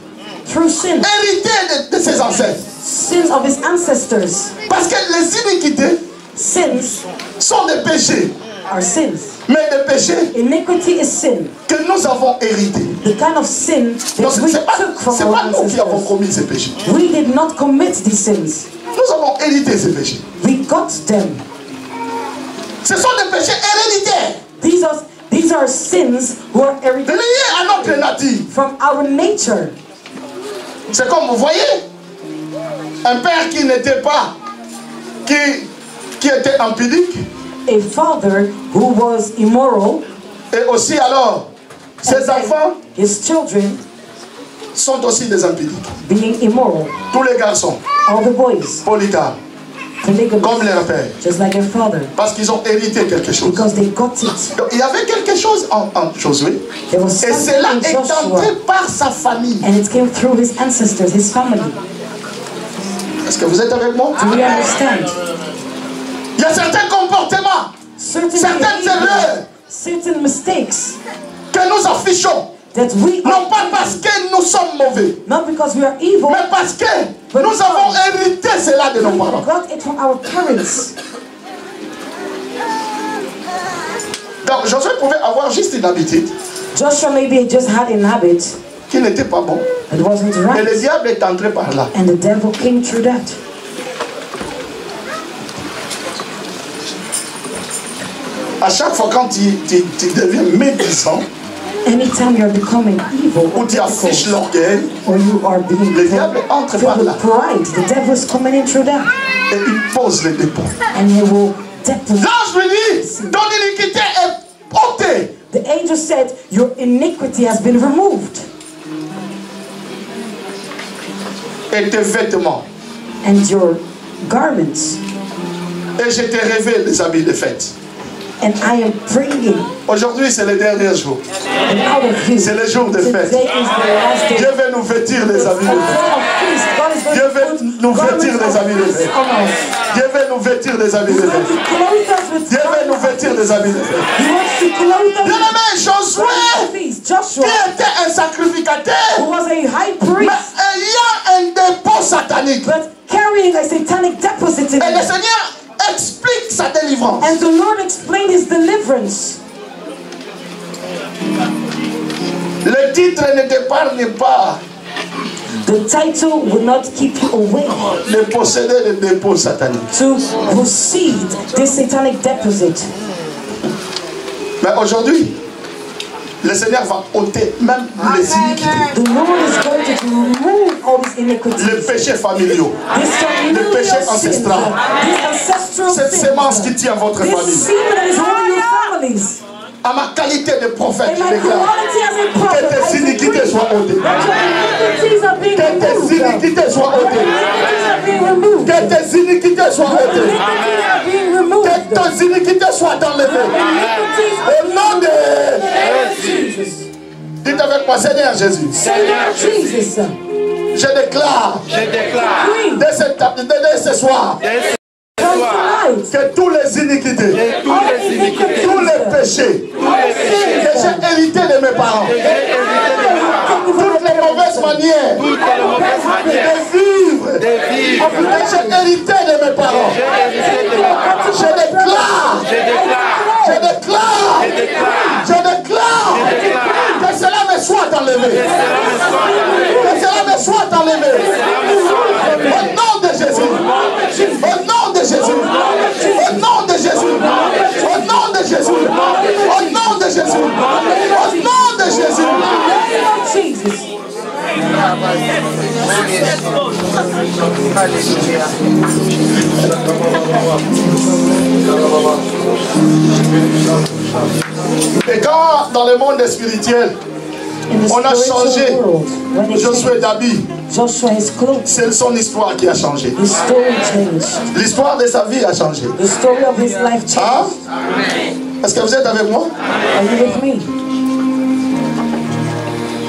Through sin, hérités de ses ancêtres. sins of his ancestors. Parce que les iniquités Sins sont des péchés. are sins. Mais des péchés Iniquity is sin. que nous avons hérités. The kind of sin Donc that we c'est pas took from nous our qui avons ancestors. commis ces péchés. We did not commit these sins. Nous avons hérité ces péchés. We got them. Ce sont des péchés héréditaires. These are sins who are Liés à notre nature. from our nature. C'est comme vous voyez, un père qui n'était pas, qui était impudique, A father who was immoral, et aussi alors, ses enfants his children sont aussi des impudiques. being immoral. Tous les garçons, All the boys, polygames, polygamous, comme leur père, just like their father, parce qu'ils ont hérité quelque chose. because they got it. Donc, il y avait quelque chose en Josué, There was et something cela in est Joshua, entré par sa famille. and it came through his ancestors, his family. Est-ce que vous êtes avec moi? Do we understand? Il y a certains comportements, Certain certaines behaviors, erreurs certain mistakes que nous affichons, that we non pas parce que nous sommes mauvais, not because we are evil, mais parce que nous avons hérité cela de nos we parents. got it from our parents. Donc Josué pouvait avoir juste une habitude Joshua maybe just had an habit qui n'était pas bon. that wasn't Et le right, diable est entré par là. and the devil came through that. À chaque fois quand tu deviens médisant, Anytime you're becoming evil ou or tu affiches difficult, l'orgueil, or you are being le diable entre par filled là with pride, the devil is coming in through that, et il pose les dépôts. and he will deposit. L'ange lui dit, ton iniquité est ôtée. The angel said, your iniquity has been removed, Et tes vêtements and your garments Et je te révèle les habits de fête. And I am bringing. Aujourd'hui, c'est le dernier jour. C'est le jour de fête. Dieu veut nous vêtir les habits de fête. Dieu veut nous vêtir les habits de fête. Dieu veut nous vêtir des habits de fête. Dieu veut nous vêtir des habits de fête. Bien-aimé, Josué, qui était un sacrificateur, mais ayant un dépôt satanique. Carrying a satanic deposit in Et le Seigneur explique sa délivrance. And the Lord explained his deliverance. Le titre ne t'épargne pas. The title will not keep you away. De posséder le dépôt satanique. To proceed this satanic deposit. Mais aujourd'hui, le Seigneur va ôter même les iniquités. The Lord is going to remove all these iniquities. Les péchés familiaux. Les péchés ancestraux. Cette sémence qui tient votre famille. À ma qualité de prophète, je déclare que tes iniquités soient ôtées. Que tes iniquités soient ôtées. Que tes iniquités soient ôtées. Que tes iniquités soient enlevées. Au nom de Jésus. Dites avec moi, Seigneur Jésus. Seigneur Jésus. Je déclare dès ce soir que tous les iniquités, tous les péchés que j'ai hérités de mes parents, toutes les mauvaises manières de vivre que j'ai hérité de mes parents, je déclare que cela me soit enlevé. Que cela me soit enlevé. Au nom de Jésus. Au nom de Jésus. Au nom de Jésus. Au nom de Jésus. Au nom de Jésus. Au nom de Jésus. Et quand dans le monde spirituel on a changé Josué d'habit, c'est son histoire qui a changé. L'histoire de sa vie a changé. Hein? Est-ce que vous êtes avec moi?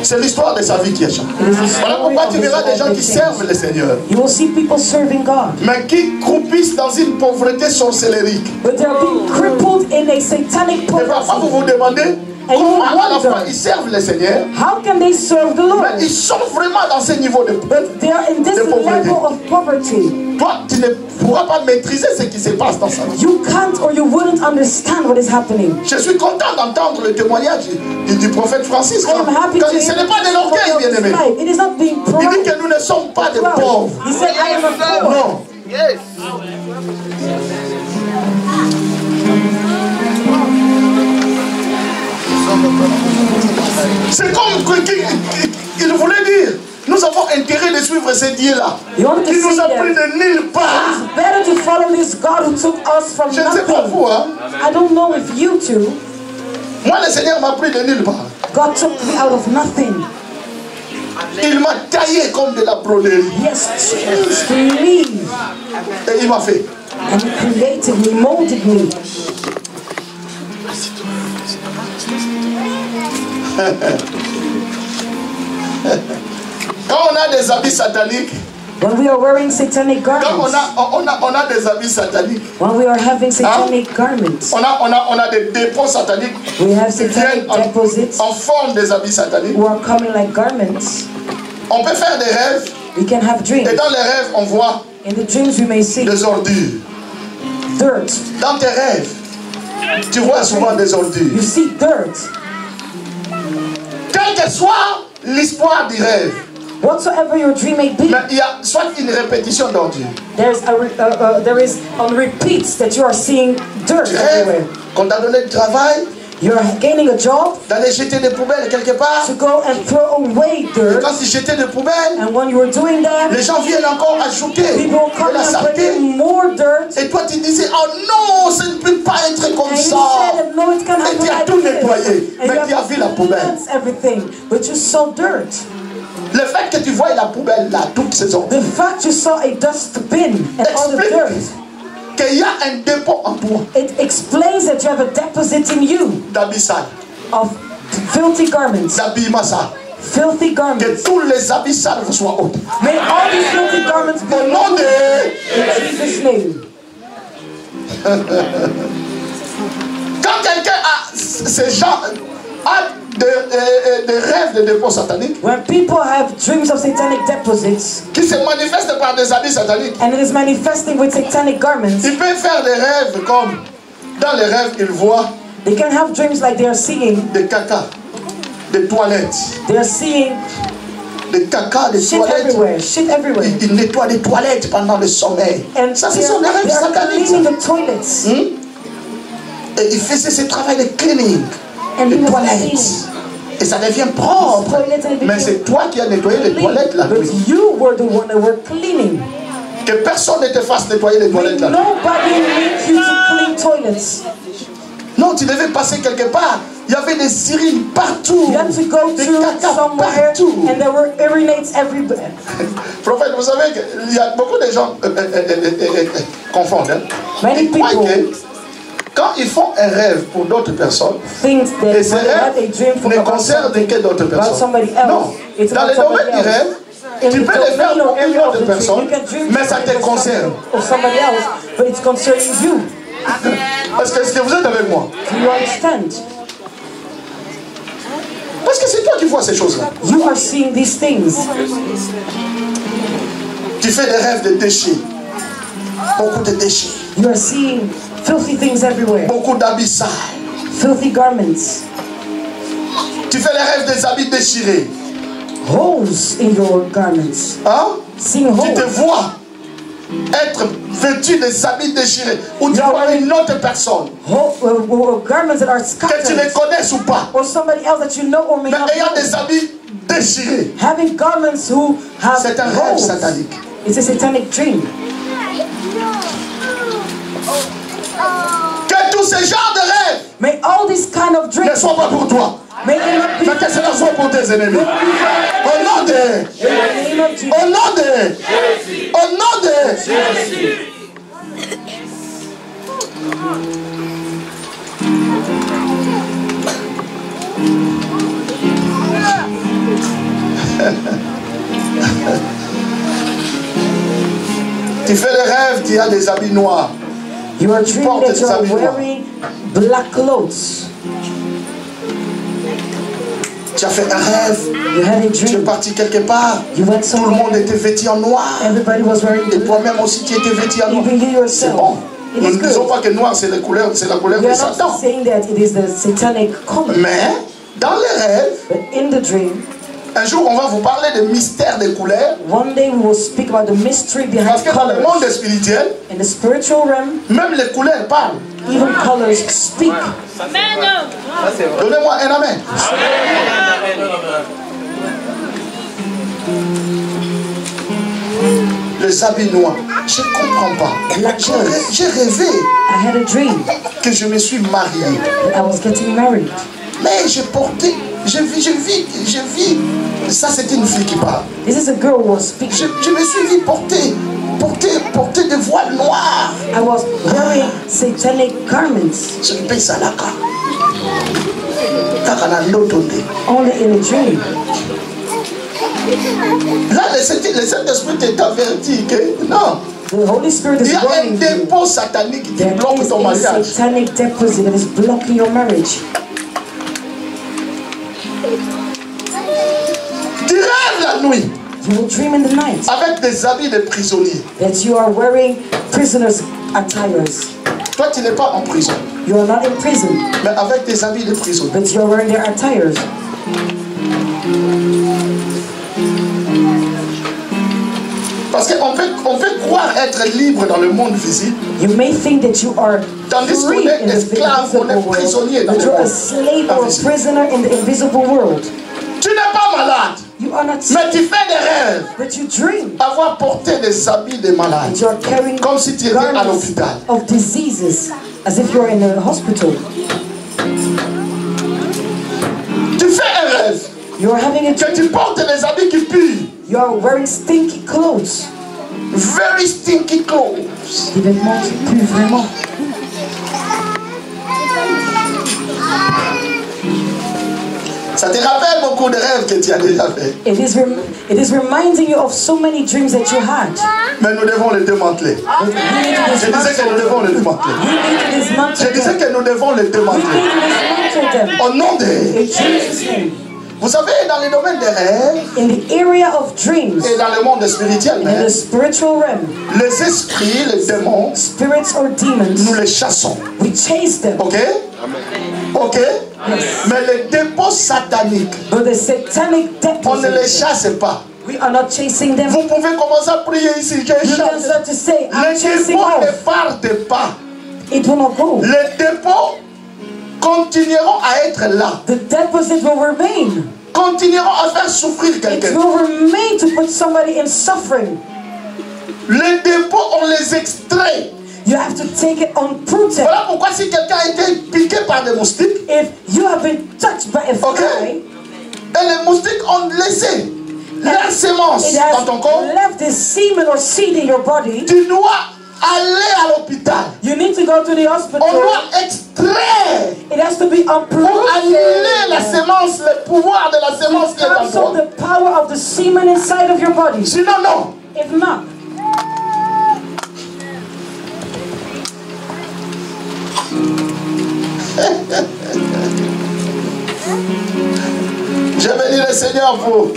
C'est l'histoire de sa vie qui a changé. Voilà pourquoi tu verras des gens qui servent le Seigneur, mais qui croupissent dans une pauvreté sorcellérique. Et parfois vous vous demandez comment à la fois ils servent le Seigneur, mais ils sont vraiment dans ce niveau de pauvreté. Toi, tu ne pourras pas maîtriser ce qui se passe dans sa vie. Je suis content d'entendre le témoignage du prophète Francis. Ce n'est pas de l'orgueil, bien-aimé. Il dit que nous ne sommes pas des pauvres. Non. Yes. C'est comme qu'il voulait dire. Nous avons intérêt de suivre ce Dieu-là qui nous a pris de nulle part. Je ne sais pas vous, hein? I don't know if you two. Moi, le Seigneur m'a pris de nulle part. God took me out of nothing. Il m'a taillé comme de la broderie. Yes, changed me. Et il m'a fait. And he created me, molded me. Quand on a des habits sataniques, when we are wearing satanic garments, quand on a des habits sataniques, when we are having satanic garments, on a des dépôts sataniques we have satanic deposits en forme des habits sataniques. Who are coming like garments. On peut faire des rêves. We can have dreams. Et dans les rêves, on voit in the dreams we may see des ordures. Dirt. Dans tes rêves, tu vois souvent des ordures. You see dirt. Quelle que soit l'histoire du rêve, whatsoever your dream may be, mais il y a soit une répétition d'ordures. There is on repeats that you are seeing dirt everywhere. Qu'on t'a donné du travail. You're gaining a job. D'aller jeter des poubelles quelque part. To go and throw away dirt. Et quand tu jetais des poubelles, and when you were doing that, les gens viennent encore ajouter de la saleté. More dirt. Et toi tu disais, oh non, ça ne peut pas être comme ça. No, it can't et tu as tout nettoyé, mais tu as vu la poubelle. Everything, but you saw dirt. Le fait que tu vois la poubelle là, toutes ces ordures. The fact you saw a dustbin and all the dirt. qu'il y a un dépôt en toi. It explains that you have a deposit in you D'habits sales. of filthy garments. D'habillement sale. Filthy garments. Que tous les habits sales vous soient ôtés. May all these filthy garments be Au nom de... in Jesus' name. Quand quelqu'un a ces gens a des rêves de dépôt satanique, When people have dreams of satanic deposits, qui se manifestent par des habits sataniques, and it is manifesting with satanic garments, il peut faire des rêves comme dans les rêves il voit they can have dreams like they are seeing, des caca, des toilettes, they are seeing des caca, des shit toilettes. everywhere, shit everywhere. Il nettoie les toilettes pendant le sommeil. And Ça, ce sont des rêves they are sataniques. cleaning the toilets. Et il faisait ce travail de cleaning, And des he was toilettes. cleaning. Et ça devient propre. Toilets and it Mais became c'est toi qui as nettoyé les toilettes la But nuit. you were the one that were cleaning. Que personne ne te fasse nettoyer les toilettes la nuit. Nobody made you to clean toilets. Non, tu devais passer quelque part. Il y avait des urines partout. You had to go Des to caca somewhere partout. and there were urinates everywhere. Prophète, vous savez qu'il y a beaucoup de gens confondent. Hein? Many Ils croient people que quand ils font un rêve pour d'autres personnes, think that et ces when they had a dream rêves from ne about concernent something, que d'autres about personnes. somebody else, Non, it's dans about le somebody domaine du else. rêve, In tu the peux le faire domain pour or une area of autre the dream, personne, you can dream mais ça te for concerne. of somebody else, but it's concerning you. Est-ce que vous êtes avec moi? Do you understand? Parce que c'est toi qui vois ces choses-là. You are seeing these things. Tu fais des rêves de déchets. Beaucoup de déchets. You are seeing filthy things everywhere. Beaucoup d'habits sales. Filthy garments. Tu fais les rêves des habits déchirés. Holes in your garments. Hein? Seeing Tu te holes. vois être vêtu des habits déchirés. Ou tu You are vois une autre personne. Garments that are Que tu les scattered. connaisses ou pas. Or somebody else that you know or may Mais not ayant know. des habits déchirés. Having garments who have C'est un rêve holes. satanique. It's a satanic dream. Que tous ces genres de rêves May all these kind of ne dreams, soient pas pour toi. may they not be Mais que cela soit pour tes ennemis. Au nom de... in the name of Jesus. Au nom de... Au nom de... Tu fais des rêves, tu as des habits noirs. You are dreaming Porte that des you are habits noirs. wearing black clothes. Tu as fait un rêve, You had a tu es dream. parti quelque part, You went tout le monde somewhere. était vêtu en noir. Everybody was wearing Et black. toi-même aussi tu étais vêtu en noir. Even you C'est yourself. bon. It Nous is ne disons good. pas que noir c'est la couleur We de are Satan. not saying that it is the satanic color. Mais dans les rêves, But in the dream, un jour on va vous parler de mystère des couleurs. one day we will speak about the mystery Parce behind que dans le colors. monde spirituel, In the spiritual realm, même les couleurs parlent. even colors speak. Donnez-moi un amen. Les habits noirs, je ne comprends pas. J'ai rêvé I had a dream que je me suis marié. that I was getting married. Mais j'ai porté, je vis. Ça c'est une fille qui parle. This is a girl who was speaking. Je me suis vu porter des voiles noirs. I was wearing satanic garments. Je ne paye ça là. Only in a dream. Là, le Saint-Esprit t'est averti que non. The Holy Spirit Il is y a un warning you. dépôt satanique qui There bloque is ton a mariage. satanic deposit that is blocking your marriage. Tu rêves la nuit You will dream in the night avec des habits de prisonnier. that you are wearing prisoners' attires. Toi, tu n'es pas en prison, You are not in prison, mais avec des habits de prisonnier. but you are wearing their attires. Parce qu'on peut croire être libre dans le monde visible, You may think that you are tandis qu'on free est in the esclave, on visible est prisonnier world, dans but le you're a monde slave or a invisible. prisoner in the invisible world. Tu n'es pas malade, You are not mais tu sick, fais des rêves. but you dream. Avoir porté des habits de malade, And you are carrying comme si tu étais à garments l'hôpital. of diseases, as if you're in a hospital. Tu fais un rêve You are having a que dream. tu portes des habits qui puent. You are wearing stinky clothes. very stinky clothes. Des vêtements qui puent vraiment. Ça te rappelle beaucoup de rêves que tu as déjà fait. It is reminding you of so many dreams that you had. Mais nous devons les démanteler. Je disais que nous devons les démanteler. Je disais que nous devons les démanteler. Au nom de... Vous savez, dans le domaine des rêves, in the area of dreams, et dans le monde spirituel, in the spiritual realm, les esprits, les démons, spirits or demons, nous les chassons. We chase them. Ok? Ok? Yes. Mais les dépôts sataniques, but the satanic on ne les chasse pas. We are not chasing them. Vous pouvez commencer à prier ici. You can start to say, I'm les dépôts ne partent pas. It will not go. Les dépôts continueront à être là. The deposit will remain. Continueront à faire souffrir quelqu'un. It will remain to put somebody in suffering. Les dépôts, on les extrait. You have to take it unprooted. Voilà pourquoi si quelqu'un a été piqué par des moustiques, if you have been touched by a fly, et les moustiques ont laissé la sémence dans ton corps, left the semen or seed in your body, tu dois aller à l'hôpital. You need to go to the hospital. On doit extraire. It has to be uprooted. Pour annuler la sémence, le pouvoir de la sémence qui est en toi. The power of the semen inside of your body. Sinon, non. If not. Je bénis le Seigneur pour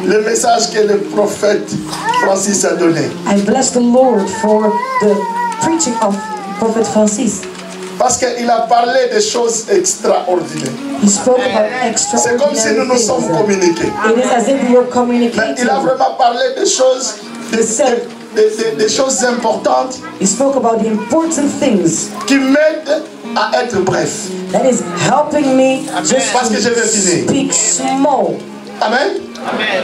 le message que le prophète Francis a donné. I bless the Lord for the preaching of Prophet Francis. Parce qu'il a parlé de choses extraordinaires. He spoke about extraordinary. C'est comme si nous nous sommes communiqués. It is as if we were communicating. Mais il a vraiment parlé de choses, des choses importantes. He spoke about the important things qui m'aident à être bref. That is helping me just parce que je vais finir. Speak small. Amen. Amen.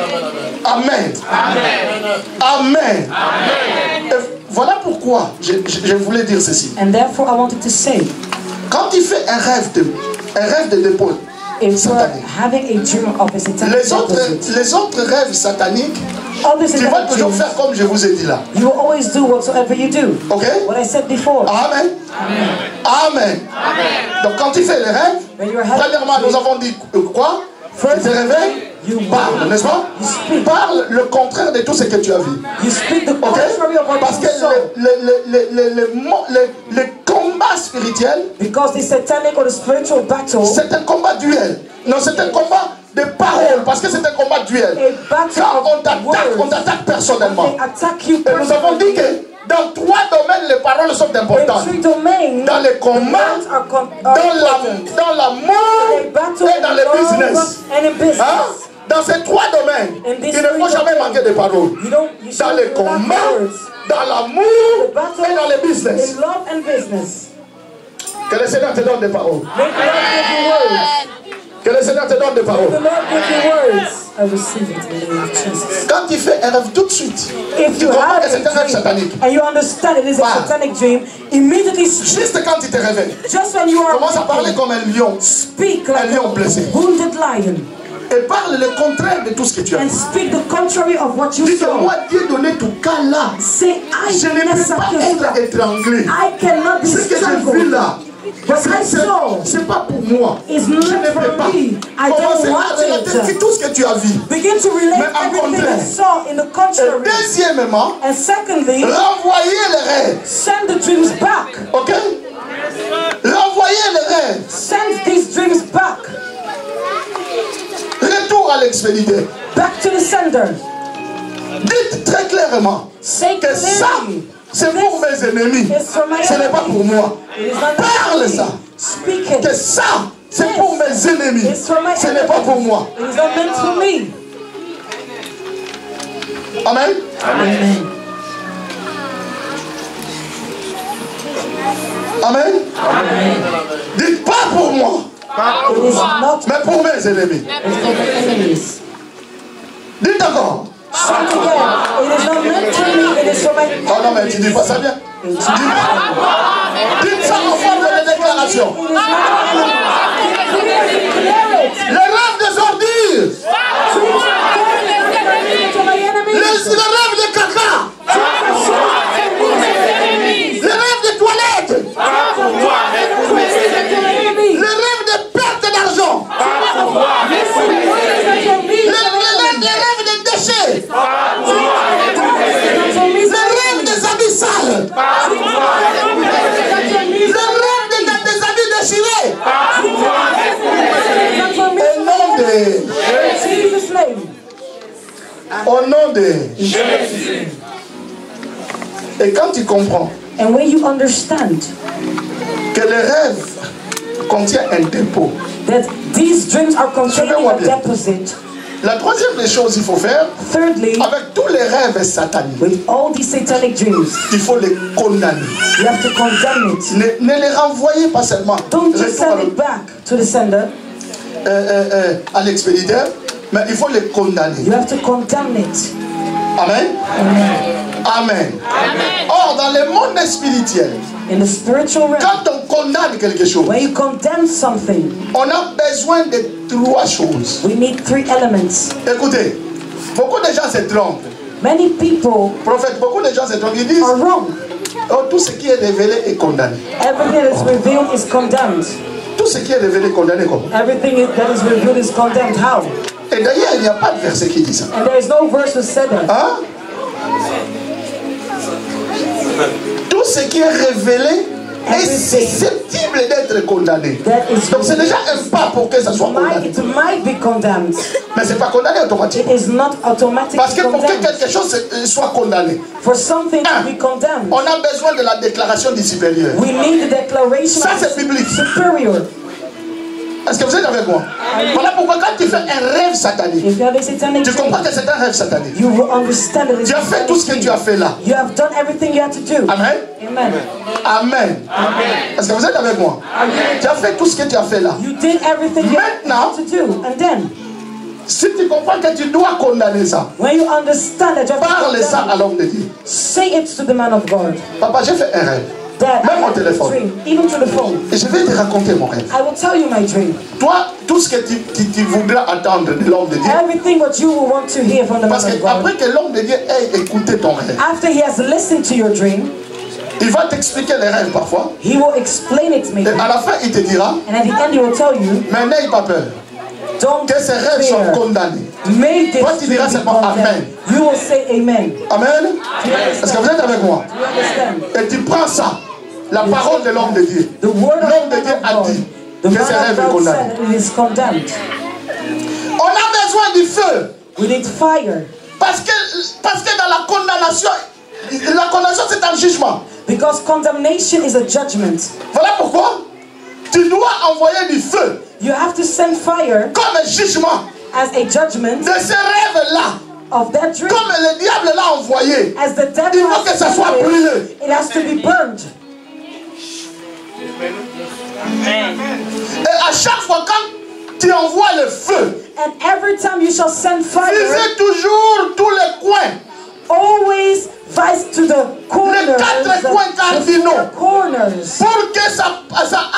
Amen. Amen. Amen. Voilà pourquoi je voulais dire ceci. And therefore I wanted to say, quand tu fais un rêve de dépôt satanique, les autres rêves sataniques, tu vas toujours faire comme je vous ai dit là. You will always do whatsoever you do. Ok? What I said before. Amen. Amen. Amen. Donc quand tu fais le rêve, premièrement nous avons dit quoi? Tu te réveilles, parle, n'est-ce pas? Parle le contraire de tout ce que tu as vu. Okay? Parce que les combats spirituels, c'est un combat duel. Non, c'est un combat de parole, parce que c'est un combat duel. Quand on t'attaque personnellement. Et nous avons dit que dans 3 domaines, les paroles sont importantes. Dans les combats, dans l'amour et dans le business. Hein? Dans ces 3 domaines, il ne faut jamais manquer de paroles. Dans les combats, dans l'amour et dans le business. Que le Seigneur te donne des paroles. Que le Seigneur te donne des paroles. Quand tu fais un rêve tout de suite, tu comprends que c'est un rêve satanique. And you understand it is a satanic dream. Immediately, juste quand tu te réveilles, just when you are commence à parler comme un lion. Speak like un lion blessé. Wounded lion. Et parle le contraire de tout ce que tu as. And speak the contrary of what you saw. Dis-moi, Dieu donné tout cas là. Say, je ne peux pas être étranglé. I cannot be ce que j'ai vu là. C'est pas pour moi. Je ne peux pas. Commence à relater tout ce que tu as vu. Begin to relate everything you saw in the contrary. Et deuxièmement, and secondly, renvoyer les rêves. Send the dreams back. Ok? Renvoyer les rêves. Send these dreams back. Retour à l'expéditeur. Back to the sender. Dites très clairement que ça, c'est pour mes ennemis. Ce n'est pas pour moi. Parle ça. Que ça, c'est pour mes ennemis. Ce n'est pas pour moi. Amen. Amen. Amen. Dites pas pour moi. Mais pour mes ennemis. Dites encore. Oh non, mais tu dis pas ça bien. Dites ça en forme de déclaration. Le rêve des ordures. Le rêve de caca. Au nom de Jésus. Et quand tu comprends and when you understand que le rêve contient un dépôt, that these dreams are containing a deposit, la troisième des choses qu'il faut faire, thirdly, avec tous les rêves sataniques, with all these satanic dreams, il faut les condamner. You have to condemn it. Ne les renvoyez pas seulement. Don't just send it back to the sender. À l'expéditeur, mais il faut les condamner. You have to condemn it. Amen. Amen. Amen. Amen. Or, dans le monde spirituel, in the spiritual realm, quand on condamne quelque chose, when you condemn something, on a besoin de trois choses. We need three elements. Écoutez, beaucoup de gens se trompent. Many people, prophète, beaucoup de gens se trompent. Ils disent, are wrong. Oh, tout ce qui est révélé est condamné. Everything that is revealed is condemned. Tout ce qui est révélé est condamné comment? Everything that is revealed is condemned. How? Et d'ailleurs, il n'y a pas de verset qui dit ça. And there is no verse that said that. Hein? Tout ce qui est révélé est susceptible d'être condamné. Donc c'est déjà un pas pour que ça soit condamné. It might be condemned. Mais c'est pas condamné automatiquement. It is not automatically Parce que pour que condemned. quelque chose soit condamné, For something to be condemned, on a besoin de la déclaration du supérieur. We need the declaration Ça c'est biblique. Superior. Est-ce que vous êtes avec moi? Voilà pourquoi quand tu fais un rêve satanique, tu comprends que c'est un rêve satanique. You will understand that tu as fait tout ce que tu as fait là. You have done everything you had to do. Amen. Amen. Amen. Est-ce que vous êtes avec moi? Tu as fait tout ce que tu as fait là. You did everything you had to do. And then, si tu comprends que tu dois condamner ça, when you understand that you have parle to ça à l'homme de Dieu. Say it to the man of God. Papa, j'ai fait un rêve. Même au téléphone. Even to the phone. Et je vais te raconter mon rêve. I will tell you my dream. Toi, tout ce que tu voudras attendre de l'homme de Dieu. Everything what you will want to hear from the man of God. Parce qu'après que l'homme de Dieu ait écouté ton rêve, after he has listened to your dream, il va t'expliquer les rêves parfois. He will explain it maybe. Et à la fin, il te dira. And at the end, he will tell you. Mais n'aie pas peur. Don't que ces rêves soient condamnés. Toi, tu diras seulement Amen. You will say Amen. Amen. Est-ce que vous êtes avec moi? Et tu prends ça. La parole de l'homme de Dieu. L'homme de Dieu a dit que ces rêves sont condamnés. On a besoin du feu. We need fire. Parce que dans la condamnation c'est un jugement. Because condemnation is a judgment. Voilà pourquoi tu dois envoyer du feu. You have to send fire comme un jugement as a judgment de ces rêves-là. Of that dream. Comme le diable l'a envoyé. As the devil il faut que ça soit brûlé. It has to be burned. Et à chaque fois quand tu envoies le feu, and every time you shall send fire, visez toujours tous les coins. Always vice to the corners. Les 4 coins cardinaux. Corners. Pour que ça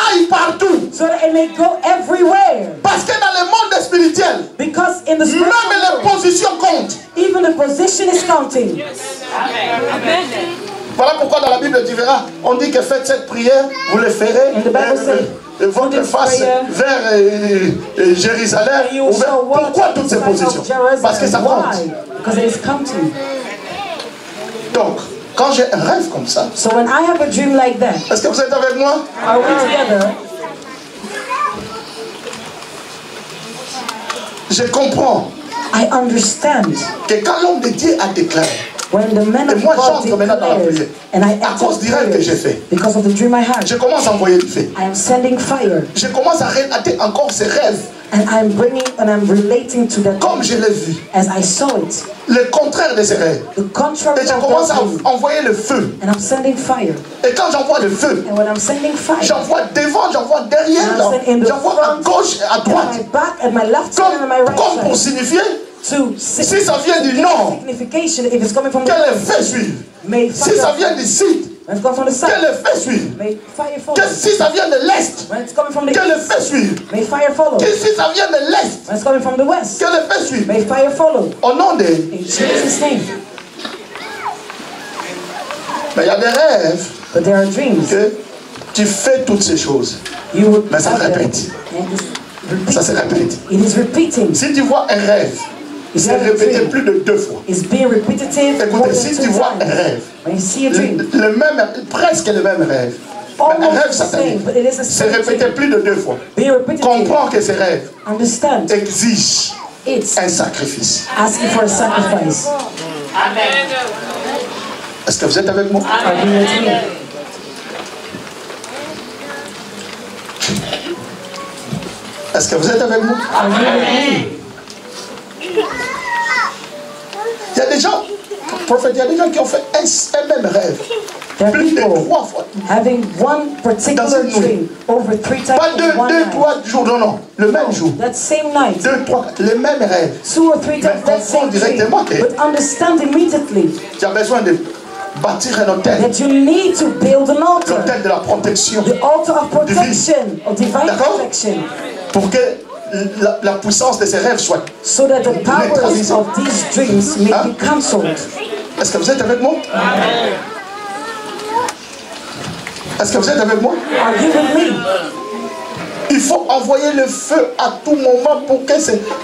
aille partout. So that it may go everywhere. Parce que dans le monde spirituel, because in the spiritual même les positions comptent. Even the position is counting. Amen. Voilà pourquoi dans la Bible tu verras, on dit que faites cette prière, vous le ferez. Votre face vers Jérusalem. Pourquoi toutes ces positions? Parce que ça compte. Donc, quand j'ai un rêve comme ça, so when I have a dream like that, est-ce que vous êtes avec moi? Are we together? Je comprends. I understand. Que quand l'homme de Dieu a déclaré, when the man of God declares, and I à cause du rêve que j'ai fait, because of the dream I had, je commence à envoyer du feu. I am sending fire. Je commence à relater encore ces rêves. And I'm relating to that. Comme je l'ai vu. As I saw it. Le contraire de ces rêves. The contrary. Et je commence à envoyer le feu. And I'm sending fire. Et quand j'envoie le feu, and when I'm sending fire, j'envoie devant, j'envoie derrière, j'envoie à gauche, à droite. At my back, at my left side, and my right comme pour signifier. Si ça vient du nord, que le feu suive. Si ça vient du sud, que le feu suive. Que si ça vient de l'est, que le feu suive. Que si ça vient de l'est, que le feu suive. Au nom de Jesus' name. Mais il y a des rêves que tu fais toutes ces choses. Mais ça se répète. Ça se répète. Si tu vois un rêve, c'est répété plus de 2 fois. Écoutez, si tu vois un rêve, presque le même rêve, un rêve satanique, c'est répété plus de 2 fois. Comprends que ces rêves exigent It's un sacrifice. asking for a sacrifice. Est-ce que vous êtes avec moi? Are you with me? Est-ce que vous êtes avec moi? Are you with me? Il y a des gens, prophète, il y a des gens qui ont fait un même rêve. There are Plus de people 3 fois. having one particular Dans une nuit. dream over 3 times Pas in one 2, night. 3 jours, non, le même jour. That same night. 2, 3, les mêmes rêves. 2 or 3 times that same dream. directement que But understand immediately tu as besoin de bâtir un hôtel. that you need to build an altar. L'hôtel de la protection. The altar of protection, of divine D'accord? protection. Pour que la puissance de ces rêves soit. So that the powers of these dreams may be cancelled. Est-ce que vous êtes avec moi? Est-ce que vous êtes avec moi? Are you with me? Il faut envoyer le feu à tout moment pour que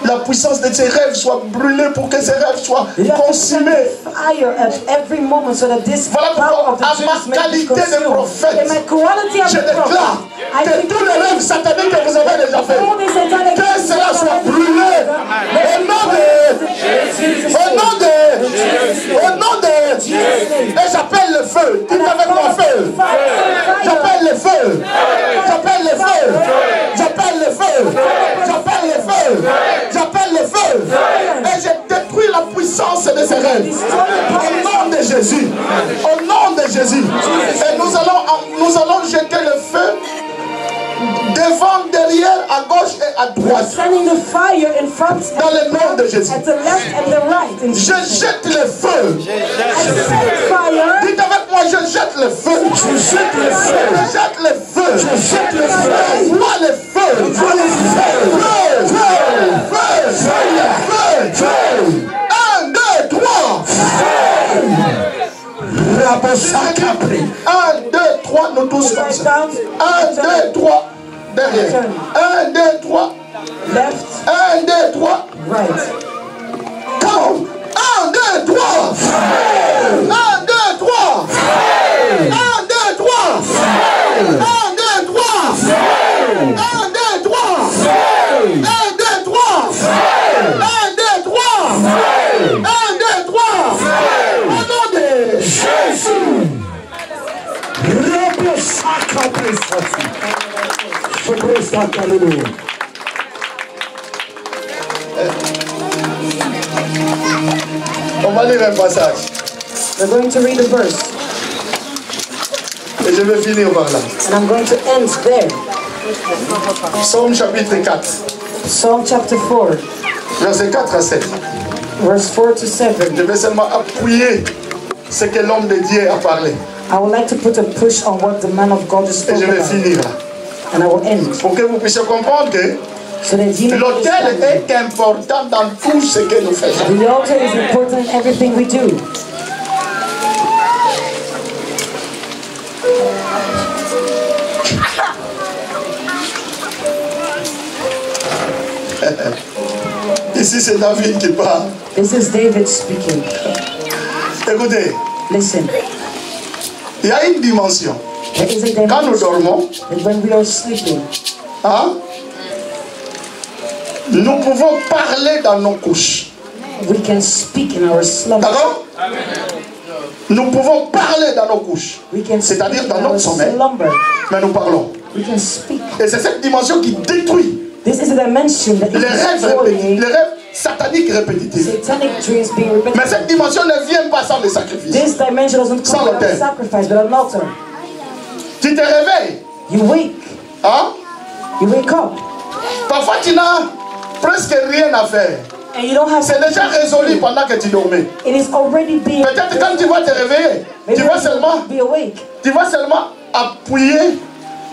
la puissance de ces rêves soit brûlée, pour que ces rêves soient consumés. Fire at every moment so that this Voilà power pourquoi, of the à dreams ma may be qualité de consumed. prophète, In my quality as je a prophet, déclare I que tous les rêves sataniques que vous avez déjà fait, all these satanic que cela soit brûlé au nom de et j'appelle le feu. Dites avec moi feu. J'appelle le feu. J'appelle le feu. J'appelle le feu. J'appelle le feu. J'appelle le feu. Et je détruis la puissance de ces rêves. Au nom de Jésus. Au nom de Jésus. Et nous allons jeter le feu devant, derrière, à gauche et à droite. Sending the fire in front Dans le nom de Jésus. at the left and the right. Je jette le feu. I send fire. Dites avec moi, je jette le feu. Je jette le feu. Je jette le feu. Je jette le feu. Vois le feu. Vois le feu. Feu. Feu. Feu. Feu. 1, 2, 3. 1, 2, 3, nous tous comme ça. 1, 2, 3. Derrière. 1, 2, 3. Left. 1, 2, 3. Right. Come. 1, 2, 3. 1, 2, 3. 1, 2, 3. 1, 2, 3. 1, 2, 3. 1, 2, 3. 1, 2, 3. 1, 2, 3. Au nom de Jésus. On va lire un passage. We're going to read a verse. Et je vais finir par là. And I'm going to end there. Psaume chapitre 4. Psalm chapter 4. Verset 4 à 7. Verse 4 to 7. Je vais seulement appuyer ce que l'homme de Dieu a parlé. I would like to put a push on what the man of God has Et je spoken vais about. finir là. And I will end. Pour que vous puissiez comprendre que So that you may l'autel understand. est important dans tout ce que nous faisons. The altar is important in everything we do. Ici, c'est David qui parle. This is David speaking. Écoutez, Listen, il y a une dimension. there is a Quand nous dimension dormons, that when we are sleeping, hein, nous pouvons parler dans nos couches. we can speak in our slumber. D'accord? Nous pouvons parler dans nos couches. We can speak C'est-à-dire dans in notre our sommeil. slumber. Mais nous parlons. We can speak. Et c'est cette dimension qui détruit This is a dimension that les is rêves destroying les rêves sataniques répétitifs. satanic dreams being Mais repeated. cette dimension ne vient pas sans des sacrifices. This dimension doesn't Sans come without l'autel. sacrifice, but an altar. Tu te réveilles. You wake. Hein? You wake up. Parfois, tu n'as presque rien à faire. And you don't have C'est déjà résolu pendant que tu dormais. It is already being. Peut-être quand tu vas te réveiller, tu vas seulement appuyer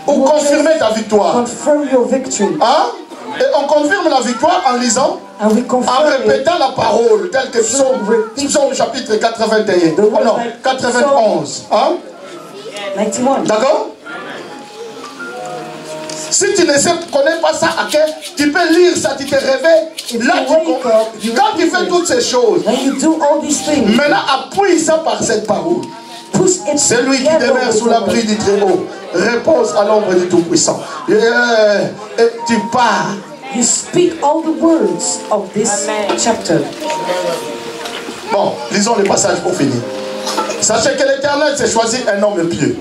ou confirmer ta victoire. Confirm your victory. Hein? Et on confirme la victoire en lisant, And we en confirm it. répétant la parole, telle que Psaume chapitre 81. Oh non, 91. Hein? 91. D'accord? Si tu ne connais pas ça, tu peux lire ça, tu te réveilles. Là, quand tu fais toutes ces choses, When you do all these things, maintenant appuie ça par cette parole. push it Celui qui together demeure with sous the l'abri du Très-Haut repose à l'ombre du Tout-Puissant. Et tu pars You speak all the words of this chapter. Bon, lisons le passage pour finir. Sachez que l'Éternel s'est choisi un homme pieux.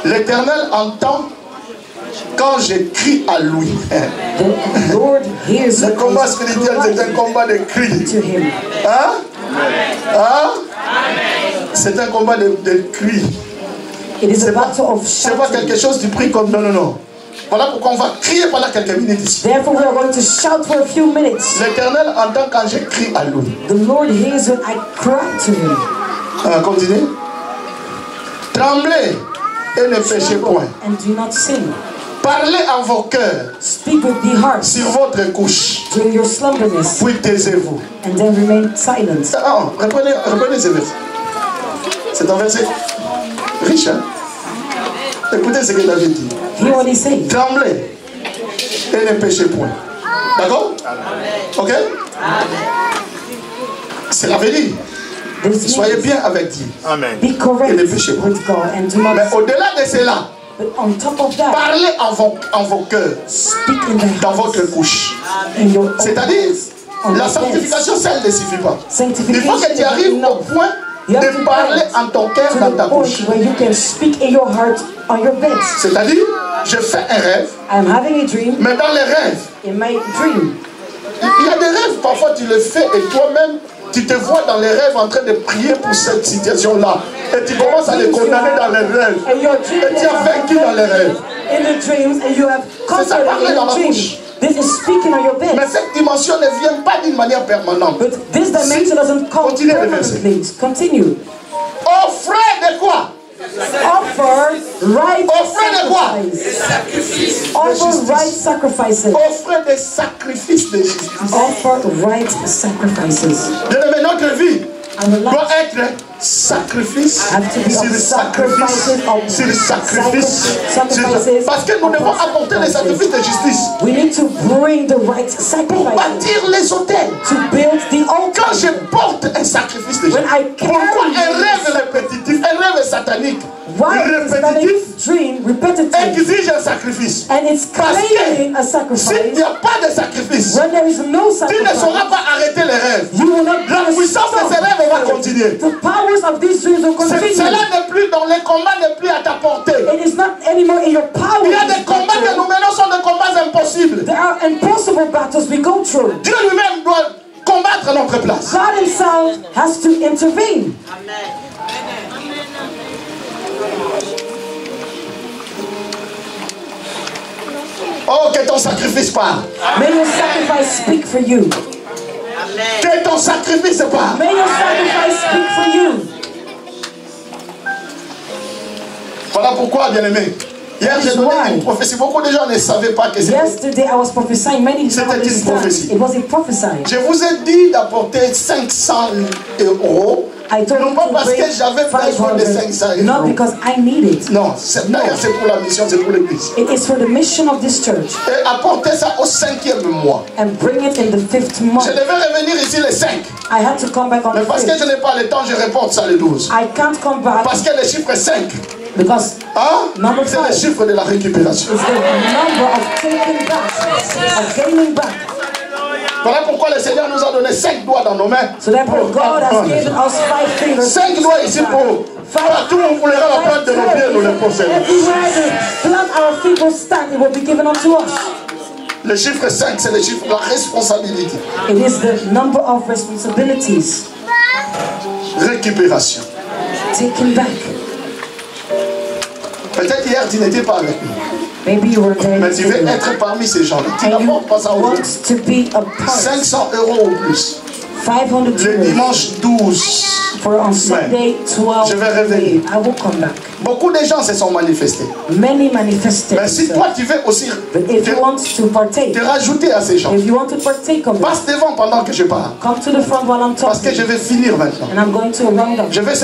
L'Éternel entend quand j'écris à lui. Le combat spirituel, c'est un combat de cris. Hein? Hein? C'est un combat de cris. C'est pas quelque chose du prix comme non. Voilà pourquoi on va crier pendant quelques minutes ici. Therefore, we are going to shout for a few minutes. L'Éternel entend quand je crie à lui. The Lord hears when I cry to him. On va continuer. Tremblez et ne péchez point. And do not sin. Parlez en vos cœurs. Speak with the heart. Sur votre couche. During your slumberness. Puis taisez-vous. And then remain silent. Reprenez ce verset. C'est un verset riche, hein? Écoutez ce que David dit. Hear what he says. Tremblez et ne péchez point. D'accord? Ok? C'est l'avenir. Soyez bien avec Dieu. Amen. Be correct et ne péchez pas. with God and do not. Mais au-delà de cela, but on top of that, parlez en vos cœurs, speak in the dans votre couche. C'est-à-dire, la sanctification seule ne suffit pas. Il faut que tu arrives au point de parler en ton cœur dans ta bouche. C'est-à-dire, je fais un rêve, mais dans les rêves, il y a des rêves, parfois tu le fais et toi-même, tu te vois dans les rêves en train de prier pour cette situation-là. Et tu commences à les condamner dans les rêves. Et tu as vaincu dans les rêves. C'est ça, parler dans la bouche. This is speaking on your bed. Mais cette dimension ne vient pas d'une manière permanente. But this dimension doesn't come permanently. Continue. Offrez de quoi? Offer right sacrifices. Offer right sacrifices. Offrez des sacrifices de justice. Offer right sacrifices. De notre vie doit être sacrifice sur sacrifice. Parce que nous devons apporter les sacrifices de justice. We need to bring the right sacrifice. Pour bâtir les autels. To build the altar. Quand je porte un sacrifice de justice, pourquoi un rêve répétitif, un rêve satanique répétitif exige un sacrifice? And it's claiming a sacrifice. S'il n'y a pas de sacrifice, when there is no sacrifice, tu ne sauras pas arrêter les rêves. La puissance de ces rêves va continuer. The powers of these dreams will continue. Cela n'est plus dans les combats, n'est plus à ta portée. It is not anymore in your power. Il y a des combats que nous menons sont des combats impossibles. There are impossible battles we go through. Dieu lui-même doit combattre à notre place. God himself has to intervene. Amen. Oh, que ton sacrifice parle. May your sacrifice speak for you. Que ton sacrifice parle. May your sacrifice speak for you. Voilà pourquoi, bien-aimé. Hier, j'ai donné une prophétie. Beaucoup de gens ne savaient pas que c'était. Yesterday, I was prophesying. Many C'était une prophétie. It was a prophecy. Je vous ai dit d'apporter 500 euros. Non pas parce que j'avais besoin de 500 euros. Not because I need it. Non, c'est pour la mission, c'est pour l'église. It is for the mission of this church. Et apporter ça au 5e mois. And bring it in the 5th month. Je devais revenir ici le 5. I had to come back on the 5th. Mais parce que je n'ai pas le temps, je reporte ça le 12. I can't come back. Parce que le chiffre 5. Because c'est le chiffre de la récupération. It's the number of taking back, of gaining back. Voilà pourquoi le Seigneur nous a donné 5 doigts dans nos mains. So therefore God has given us 5 fingers. 5 doigts ici pour partout où on voulera la plante de nos pieds, nous les possédons. Everywhere the plant our feet will stand, it will be given unto us. Le chiffre 5, c'est le chiffre de la responsabilité. It is the number of responsibilities. Récupération. Taking back. Peut-être hier tu n'étais pas avec nous. Maybe you were there. Mais tu veux être parmi ces gens-là. Tu n'apportes pas ça aux autres. 500 euros ou plus. 500 le dimanche 12 for on Sunday 12 je vais revenir. I will come back. Beaucoup de gens se sont manifestés. Many manifested. Mais si toi tu veux aussi te rajouter à ces gens, if you want to partake of passe devant pendant que je parle. Come to the front while I'm talking. Parce que je vais finir maintenant. And I'm going to round up. Je vais